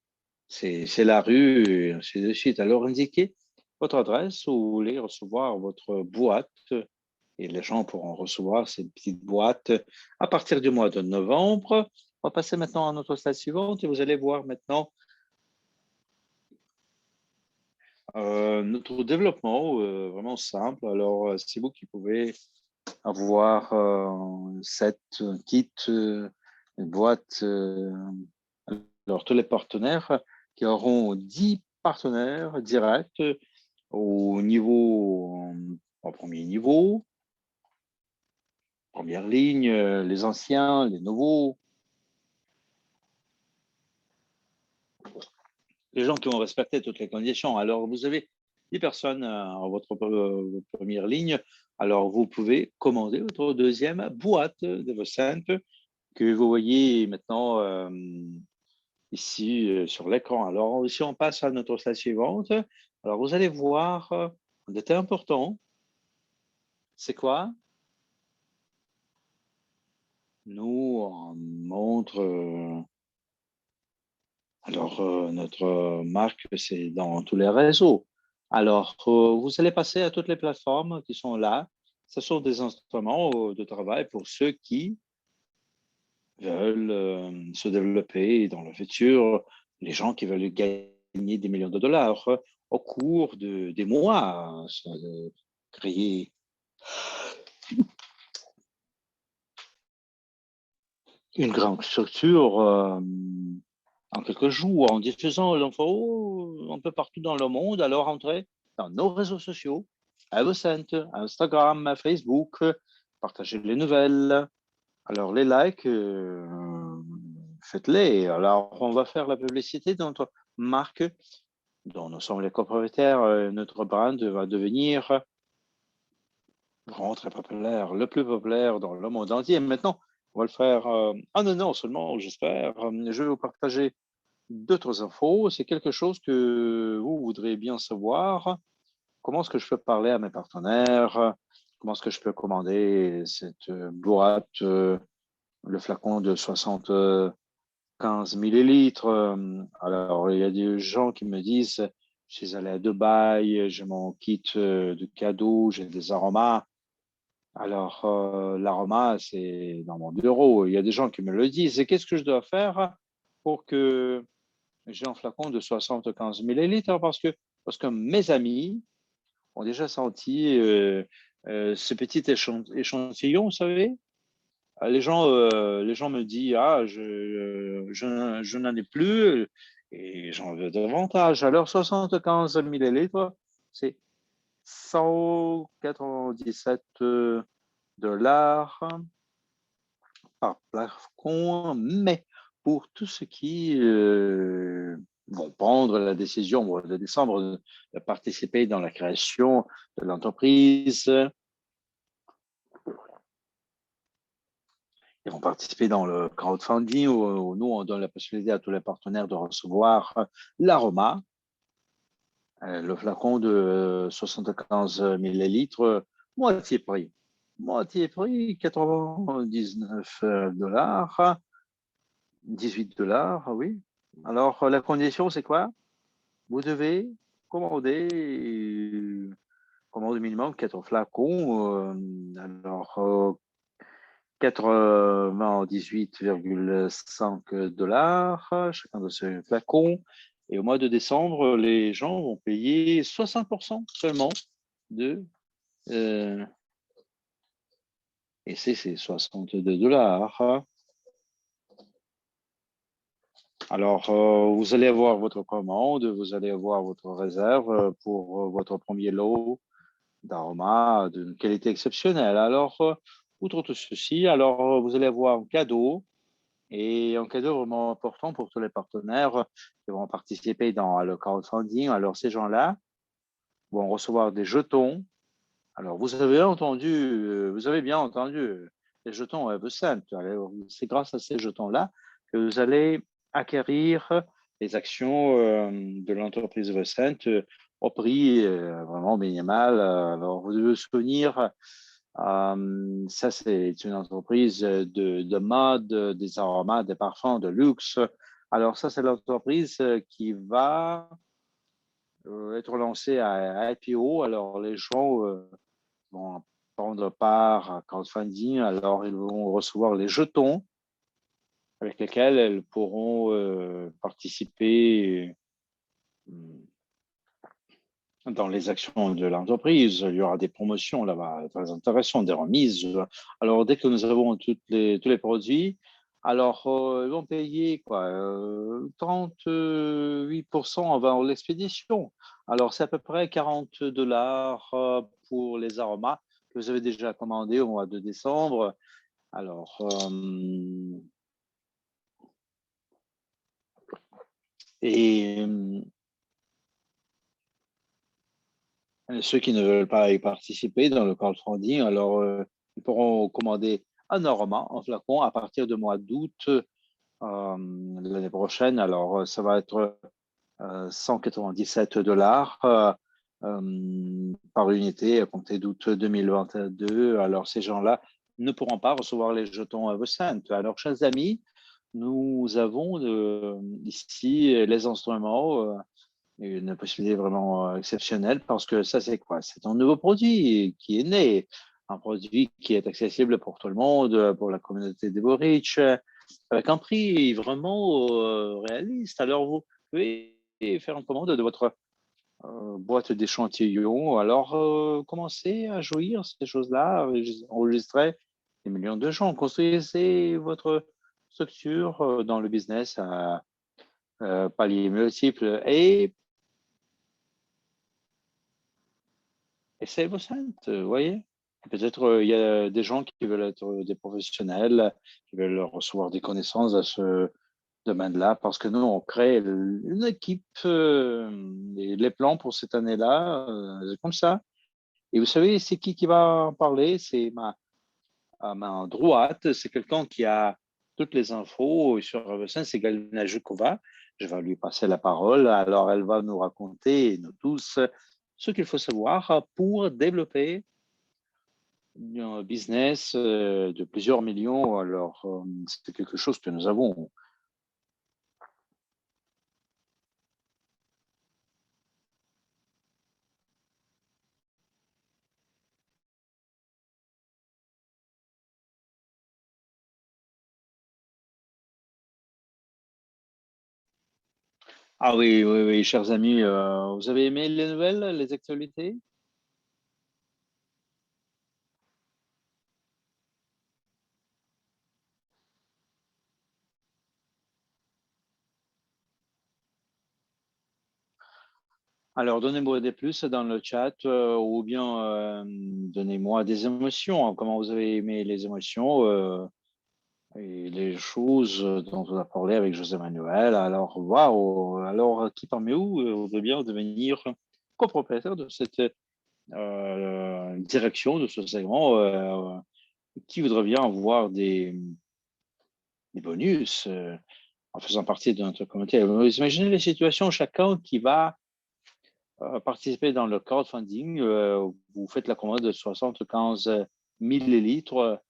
la rue, et ainsi de suite. Alors, indiquez votre adresse où vous voulez recevoir votre boîte et les gens pourront recevoir ces petites boîtes à partir du mois de novembre. On va passer maintenant à notre slide suivante et vous allez voir maintenant notre développement vraiment simple. Alors, c'est vous qui pouvez avoir cette kit, une boîte. Alors, tous les partenaires qui auront 10 partenaires directs au niveau, en premier niveau, première ligne, les anciens, les nouveaux, les gens qui ont respecté toutes les conditions. Alors, vous avez 10 personnes à votre première ligne. Alors, vous pouvez commander votre deuxième boîte de vos simples que vous voyez maintenant ici sur l'écran. Alors, si on passe à notre slide suivante, alors vous allez voir un détail important. C'est quoi? Nous, on montre notre marque, c'est dans tous les réseaux. Alors, vous allez passer à toutes les plateformes qui sont là. Ce sont des instruments de travail pour ceux qui veulent se développer dans le futur, les gens qui veulent gagner des millions de dollars au cours des mois, créer une grande structure en quelques jours, en diffusant l'info un peu partout dans le monde. Alors, entrez dans nos réseaux sociaux, Evocent, Instagram, Facebook, partagez les nouvelles. Alors, les likes, faites-les. Alors, on va faire la publicité de notre marque dont nous sommes les copropriétaires. Notre brand va devenir vraiment très populaire, le plus populaire dans le monde entier. Maintenant, on va le faire en un an seulement, j'espère. Je vais vous partager d'autres infos. C'est quelque chose que vous voudrez bien savoir. Comment est-ce que je peux parler à mes partenaires? Comment est-ce que je peux commander cette boîte, le flacon de 75 millilitres? Alors, il y a des gens qui me disent, je suis allé à Dubaï, j'ai mon kit de cadeaux, j'ai des aromas. Alors, l'aroma, c'est dans mon bureau. Il y a des gens qui me le disent. Et qu'est-ce que je dois faire pour que j'ai un flacon de 75 millilitres? Parce que mes amis ont déjà senti ce petit échantillon, vous savez. Les gens me disent, ah, je n'en ai plus et j'en veux davantage. Alors, 75 millilitres, c'est 197 dollars par flacon, mais pour tous ceux qui vont prendre la décision de décembre de participer dans la création de l'entreprise, ils vont participer dans le crowdfunding où nous, on donne la possibilité à tous les partenaires de recevoir l'aroma, le flacon de 75 millilitres, moitié prix, 99 dollars. 18 dollars, oui. Alors, la condition, c'est quoi? Vous devez commander, commander minimum 4 flacons. Alors, 98,5 dollars chacun de ces flacons. Et au mois de décembre, les gens vont payer 60% seulement de. Et c'est 62 dollars. Alors, vous allez avoir votre commande, vous allez avoir votre réserve pour votre premier lot d'aromas d'une qualité exceptionnelle. Alors, outre tout ceci, alors vous allez avoir un cadeau et un cadeau vraiment important pour tous les partenaires qui vont participer dans le crowdfunding. Alors, ces gens-là vont recevoir des jetons. Alors, vous avez bien entendu les jetons Evercent. C'est grâce à ces jetons-là que vous allez acquérir les actions de l'entreprise Evercent au prix vraiment minimal. Alors, vous devez vous souvenir, ça, c'est une entreprise de mode, des aromas, des parfums, de luxe. Alors, ça, c'est l'entreprise qui va être lancée à IPO. Alors, les gens vont prendre part à crowdfunding. Alors, ils vont recevoir les jetons avec lesquels elles pourront participer dans les actions de l'entreprise. Il y aura des promotions là-bas très intéressantes, des remises. Alors, dès que nous avons tous les produits, alors ils vont payer quoi, 38% avant l'expédition. Alors, c'est à peu près $40 pour les aromas que vous avez déjà commandés au mois de décembre. Alors, et ceux qui ne veulent pas y participer dans le crowdfunding, alors ils pourront commander un aroma, un flacon, à partir du mois d'août l'année prochaine. Alors, ça va être $197 par unité à compter d'août 2022. Alors, ces gens-là ne pourront pas recevoir les jetons Evercent. Alors, chers amis, nous avons ici les instruments, une possibilité vraiment exceptionnelle parce que ça, c'est quoi? C'est un nouveau produit qui est né, un produit qui est accessible pour tout le monde, pour la communauté des Boric, avec un prix vraiment réaliste. Alors, vous pouvez faire une commande de votre boîte d'échantillons. Alors, commencez à jouir ces choses-là, enregistrer des millions de gens, construisez votre structure dans le business à paliers multiples et c'est vos vous voyez. Peut-être il y a des gens qui veulent être des professionnels, qui veulent recevoir des connaissances à ce domaine-là, parce que nous, on crée une équipe, les plans pour cette année-là, c'est comme ça. Et vous savez, c'est qui va en parler? C'est à main droite, c'est quelqu'un qui a toutes les infos sur Avecen, c'est Galina Jukova. Je vais lui passer la parole. Alors, elle va nous raconter, nous tous, ce qu'il faut savoir pour développer un business de plusieurs millions. Alors, c'est quelque chose que nous avons. Ah oui, oui, oui, chers amis, vous avez aimé les nouvelles, les actualités? Alors, donnez-moi des plus dans le chat ou bien donnez-moi des émotions. Comment vous avez aimé les émotions et les choses dont on a parlé avec José Manuel. Alors, waouh! Alors, qui parmi vous voudrait bien devenir copropriétaire de cette direction, de ce segment? Qui voudrait bien avoir des bonus en faisant partie de notre communauté? Vous imaginez les situations, chacun qui va participer dans le crowdfunding, vous faites la commande de 75 millilitres,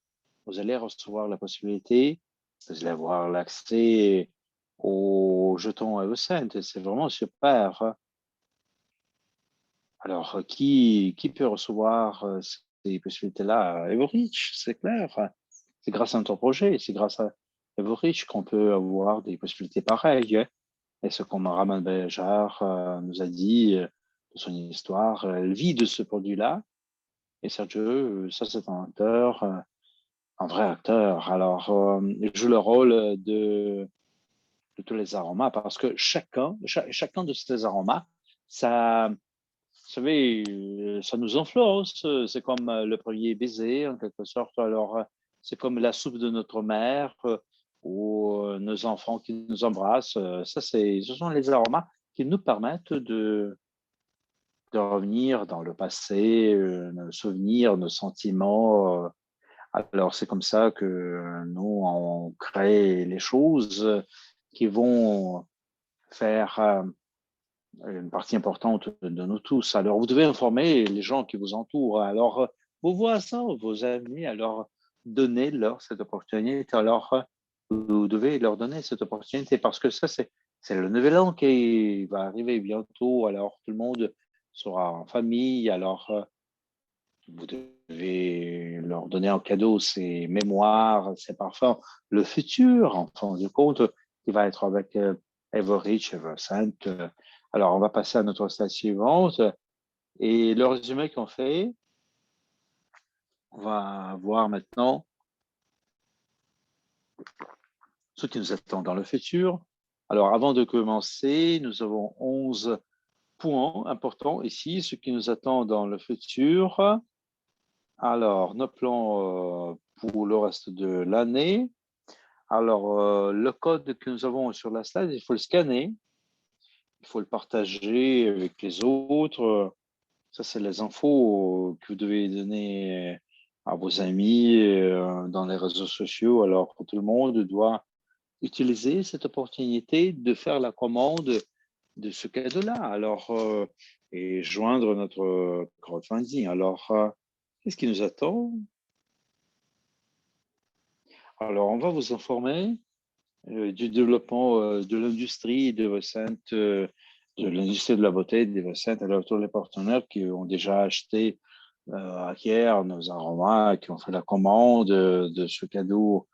vous allez recevoir la possibilité, vous allez avoir l'accès aux jetons Evocent. C'est vraiment super, hein. Alors, qui peut recevoir ces possibilités-là? Everreach, c'est clair. C'est grâce à notre projet, c'est grâce à Everreach qu'on peut avoir des possibilités pareilles, hein. Et ce qu'on Raman Bejar nous a dit de son histoire, elle vit de ce produit-là. Et Sergio, ça c'est un acteur, un vrai acteur. Alors, il joue le rôle de tous les aromas parce que chacun de ces aromas, ça, vous savez, ça nous influence. C'est comme le premier baiser, en quelque sorte. Alors, c'est comme la soupe de notre mère ou nos enfants qui nous embrassent. Ce sont les aromas qui nous permettent de revenir dans le passé, nos souvenirs, nos sentiments. Alors, c'est comme ça que nous, on crée les choses qui vont faire une partie importante de nous tous. Alors, vous devez informer les gens qui vous entourent. Alors, vos voisins, vos amis, alors donnez-leur cette opportunité. Alors, vous devez leur donner cette opportunité parce que ça, c'est le nouvel an qui va arriver bientôt. Alors, tout le monde sera en famille. Alors, vous devez leur donner en cadeau ces mémoires, ces parfums, le futur, en fin de compte, qui va être avec Everich, Eversent. Alors, on va passer à notre slide suivante. Et le résumé qu'on fait, on va voir maintenant ce qui nous attend dans le futur. Alors, avant de commencer, nous avons 11 points importants ici, ce qui nous attend dans le futur. Alors, nos plans pour le reste de l'année. Alors, le code que nous avons sur la slide, il faut le scanner, il faut le partager avec les autres. Ça, c'est les infos que vous devez donner à vos amis dans les réseaux sociaux. Alors, tout le monde doit utiliser cette opportunité de faire la commande de ce cadeau-là. Alors, et joindre notre crowdfunding. Alors, qu'est-ce qui nous attend? Alors, on va vous informer du développement de l'industrie de l'industrie de la beauté d'Evocent. Alors, tous les partenaires qui ont déjà acheté hier nos aromas, qui ont fait la commande de ce cadeau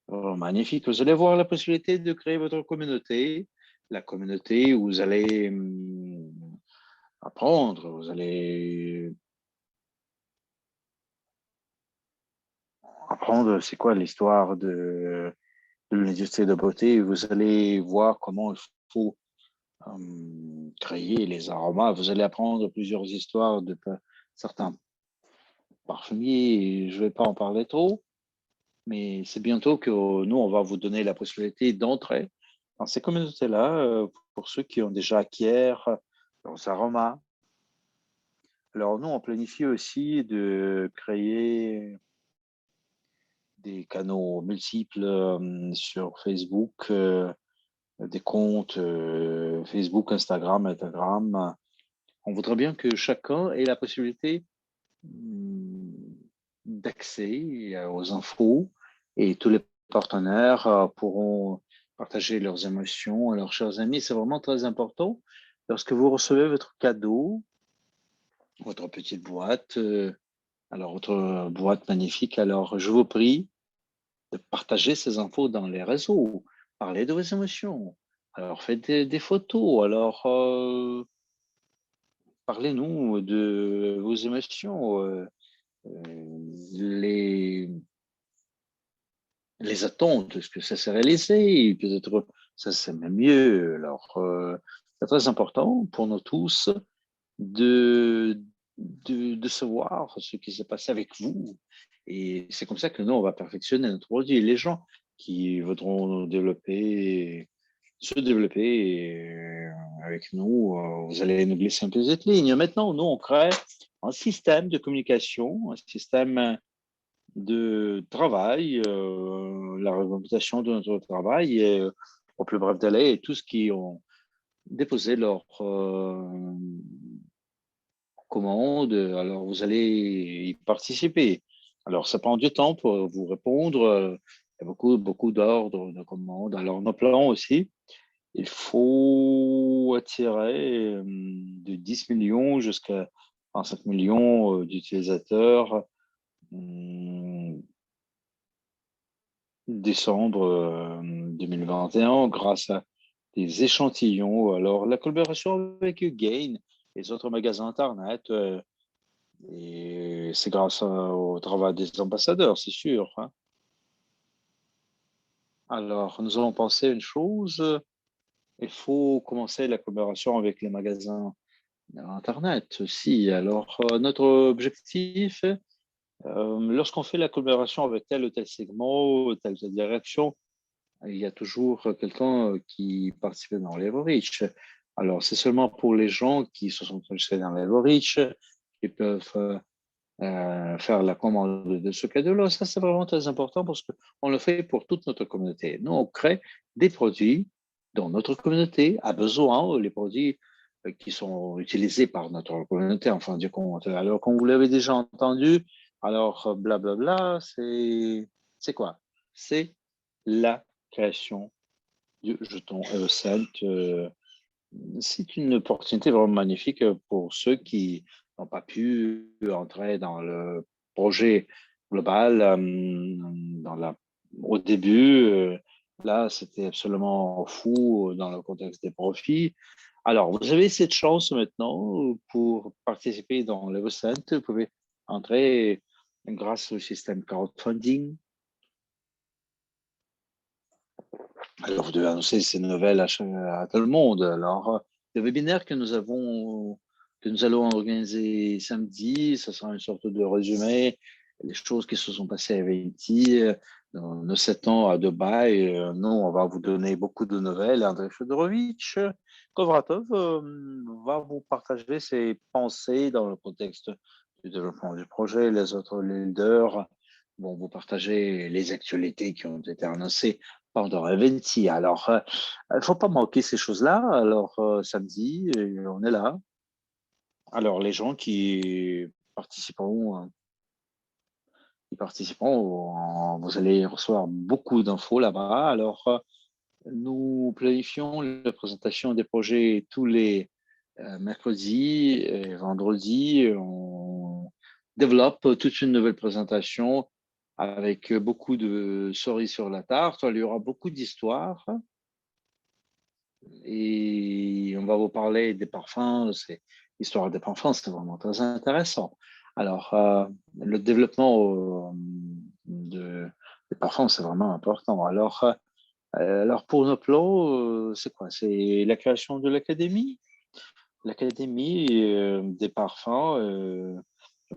magnifique. Vous allez voir la possibilité de créer votre communauté, la communauté où vous allez apprendre, vous allez apprendre c'est quoi l'histoire de l'industrie de beauté. Vous allez voir comment il faut créer les aromas. Vous allez apprendre plusieurs histoires de certains parfumiers. Je ne vais pas en parler trop, mais c'est bientôt que nous, on va vous donner la possibilité d'entrer dans ces communautés-là pour ceux qui ont déjà acquis leurs aromas. Alors, nous, on planifie aussi de créer des canaux multiples sur Facebook, des comptes Facebook, Instagram, Instagram. On voudrait bien que chacun ait la possibilité d'accès aux infos et tous les partenaires pourront partager leurs émotions à leurs chers amis. C'est vraiment très important. Lorsque vous recevez votre cadeau, votre petite boîte, alors votre boîte magnifique, alors je vous prie de partager ces infos dans les réseaux. Parlez de vos émotions. Alors faites des photos. Alors parlez-nous de vos émotions. Les attentes, est-ce que ça s'est réalisé? Peut-être ça c'est même mieux. Alors, c'est très important pour nous tous de, de savoir ce qui s'est passé avec vous. Et c'est comme ça que nous, on va perfectionner notre produit. Les gens qui voudront se développer avec nous, vous allez nous glisser un peu cette ligne. Maintenant, nous, on crée un système de communication, un système de travail, la réglementation de notre travail, et, au plus bref délai, et tous ceux qui ont déposé leur commande, alors vous allez y participer. Alors, ça prend du temps pour vous répondre. Il y a beaucoup d'ordres, de commandes. Alors, nos plans aussi, il faut attirer de 10 millions jusqu'à 25 millions d'utilisateurs décembre 2021 grâce à des échantillons. Alors, la collaboration avec Gain, les autres magasins Internet, et c'est grâce au travail des ambassadeurs, c'est sûr. Hein. Alors, nous avons pensé une chose, il faut commencer la collaboration avec les magasins Internet aussi. Alors, notre objectif, lorsqu'on fait la collaboration avec tel ou tel segment, telle ou telle direction, il y a toujours quelqu'un qui participe dans Leverage. Alors, c'est seulement pour les gens qui se sont enregistrés dans Leverage qui peuvent faire la commande de ce cadeau-là. Ça, c'est vraiment très important parce qu'on le fait pour toute notre communauté. Nous, on crée des produits dont notre communauté a besoin, les produits qui sont utilisés par notre communauté, en fin du compte. Alors, comme vous l'avez déjà entendu, alors blablabla, c'est quoi? C'est la création du jeton EvoCent. C'est une opportunité vraiment magnifique pour ceux qui n'ont pas pu entrer dans le projet global au début. Là, c'était absolument fou dans le contexte des profits. Alors, vous avez cette chance maintenant pour participer dans l'EvoCent. Vous pouvez entrer grâce au système crowdfunding. Alors, vous devez annoncer ces nouvelles à tout le monde. Alors, le webinaire que nous allons organiser samedi, ce sera une sorte de résumé des choses qui se sont passées à Haïti, dans nos 7 ans à Dubaï. Nous, on va vous donner beaucoup de nouvelles. André Fedorovitch Kovratov va vous partager ses pensées dans le contexte du développement du projet. Les autres leaders vont vous partager les actualités qui ont été annoncées pendant Eventi. Alors, il ne faut pas manquer ces choses-là. Alors, samedi, on est là. Alors, les gens qui participeront, vous allez recevoir beaucoup d'infos là-bas. Alors, nous planifions la présentation des projets tous les mercredis et vendredis. On développe toute une nouvelle présentation avec beaucoup de cerises sur la tarte. Il y aura beaucoup d'histoires. Et on va vous parler des parfums. L'histoire des parfums, c'est vraiment très intéressant. Alors, le développement des parfums, c'est vraiment important. Alors, pour nos plans, c'est quoi? C'est la création de l'académie. L'académie des parfums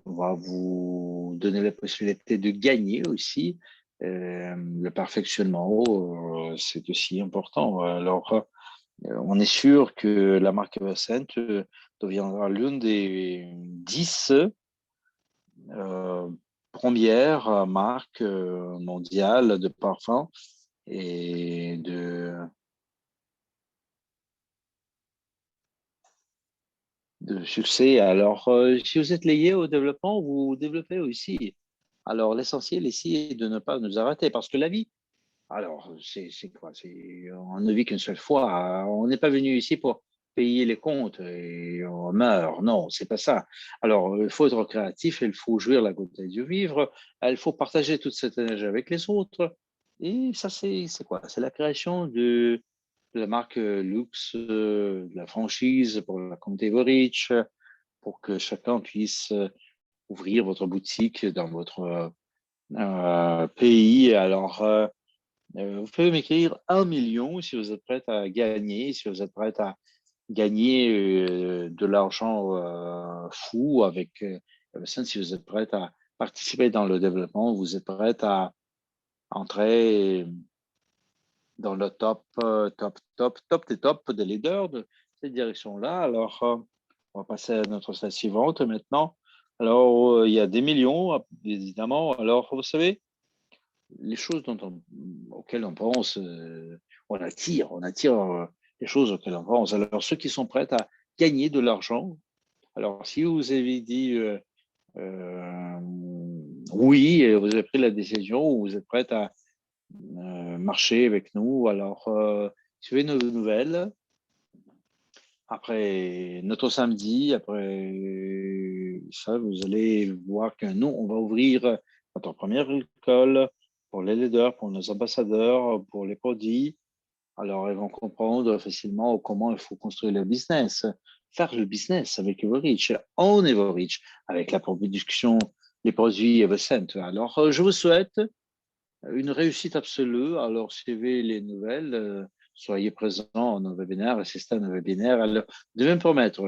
va vous donner la possibilité de gagner aussi. Le perfectionnement, c'est aussi important. Alors, on est sûr que la marque Eversent deviendra l'une des 10 premières marques mondiales de parfums et de succès. Alors, si vous êtes lié au développement, vous développez aussi. Alors, l'essentiel ici est de ne pas nous arrêter parce que la vie, alors, c'est quoi? On ne vit qu'une seule fois. On n'est pas venu ici pour payer les comptes et on meurt. Non, c'est pas ça. Alors, il faut être créatif, il faut jouir la beauté du vivre, il faut partager toute cette énergie avec les autres. Et ça, c'est quoi? C'est la création de la marque Lux, de la franchise pour la communauté Vorich, pour que chacun puisse ouvrir votre boutique dans votre pays. Alors, vous pouvez m'écrire 1 million si vous êtes prête à gagner, si vous êtes prête à gagner de l'argent fou avec Eversent, si vous êtes prête à participer dans le développement, vous êtes prête à entrer dans le top des tops des leaders de cette direction-là. Alors, on va passer à notre slide suivante maintenant. Alors, il y a des millions, évidemment. Alors, vous savez, les choses auxquelles on pense, on attire les choses auxquelles on pense. Alors, ceux qui sont prêts à gagner de l'argent, alors si vous avez dit euh, oui, et vous avez pris la décision, vous êtes prêts à marcher avec nous, alors suivez nos nouvelles. Après notre samedi, après ça, vous allez voir que nous, on va ouvrir notre première école pour les leaders, pour nos ambassadeurs, pour les produits. Alors, ils vont comprendre facilement comment il faut construire le business, faire le business avec Everreach, on Everreach, avec la production, les produits Evercent. Alors, je vous souhaite une réussite absolue. Alors, suivez les nouvelles, soyez présents en nos webinaires, assistez à nos webinaires. Alors, je vais me promettre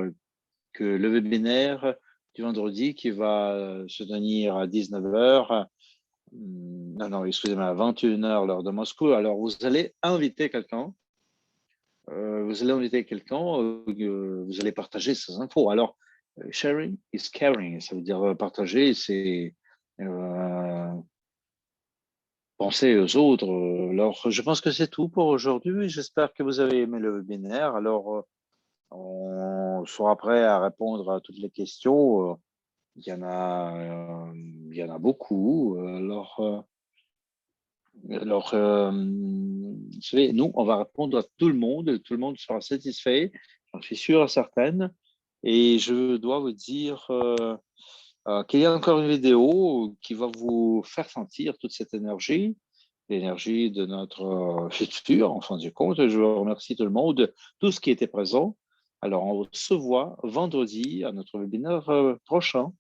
que le webinaire du vendredi qui va se tenir à 19h, non, excusez-moi, à 21h l'heure de Moscou. Alors, vous allez inviter quelqu'un, vous allez partager ces infos. Alors, Sharing is caring, ça veut dire partager, c'est penser aux autres. Alors, je pense que c'est tout pour aujourd'hui. J'espère que vous avez aimé le webinaire. Alors, on sera prêt à répondre à toutes les questions. Il y en a beaucoup. Vous savez, nous, on va répondre à tout le monde. Tout le monde sera satisfait. J'en suis sûr et certaine. Et je dois vous dire qu'il y a encore une vidéo qui va vous faire sentir toute cette énergie, l'énergie de notre futur, en fin de compte. Je remercie tout le monde, tous qui étaient présents. Alors, on se voit vendredi à notre webinaire prochain.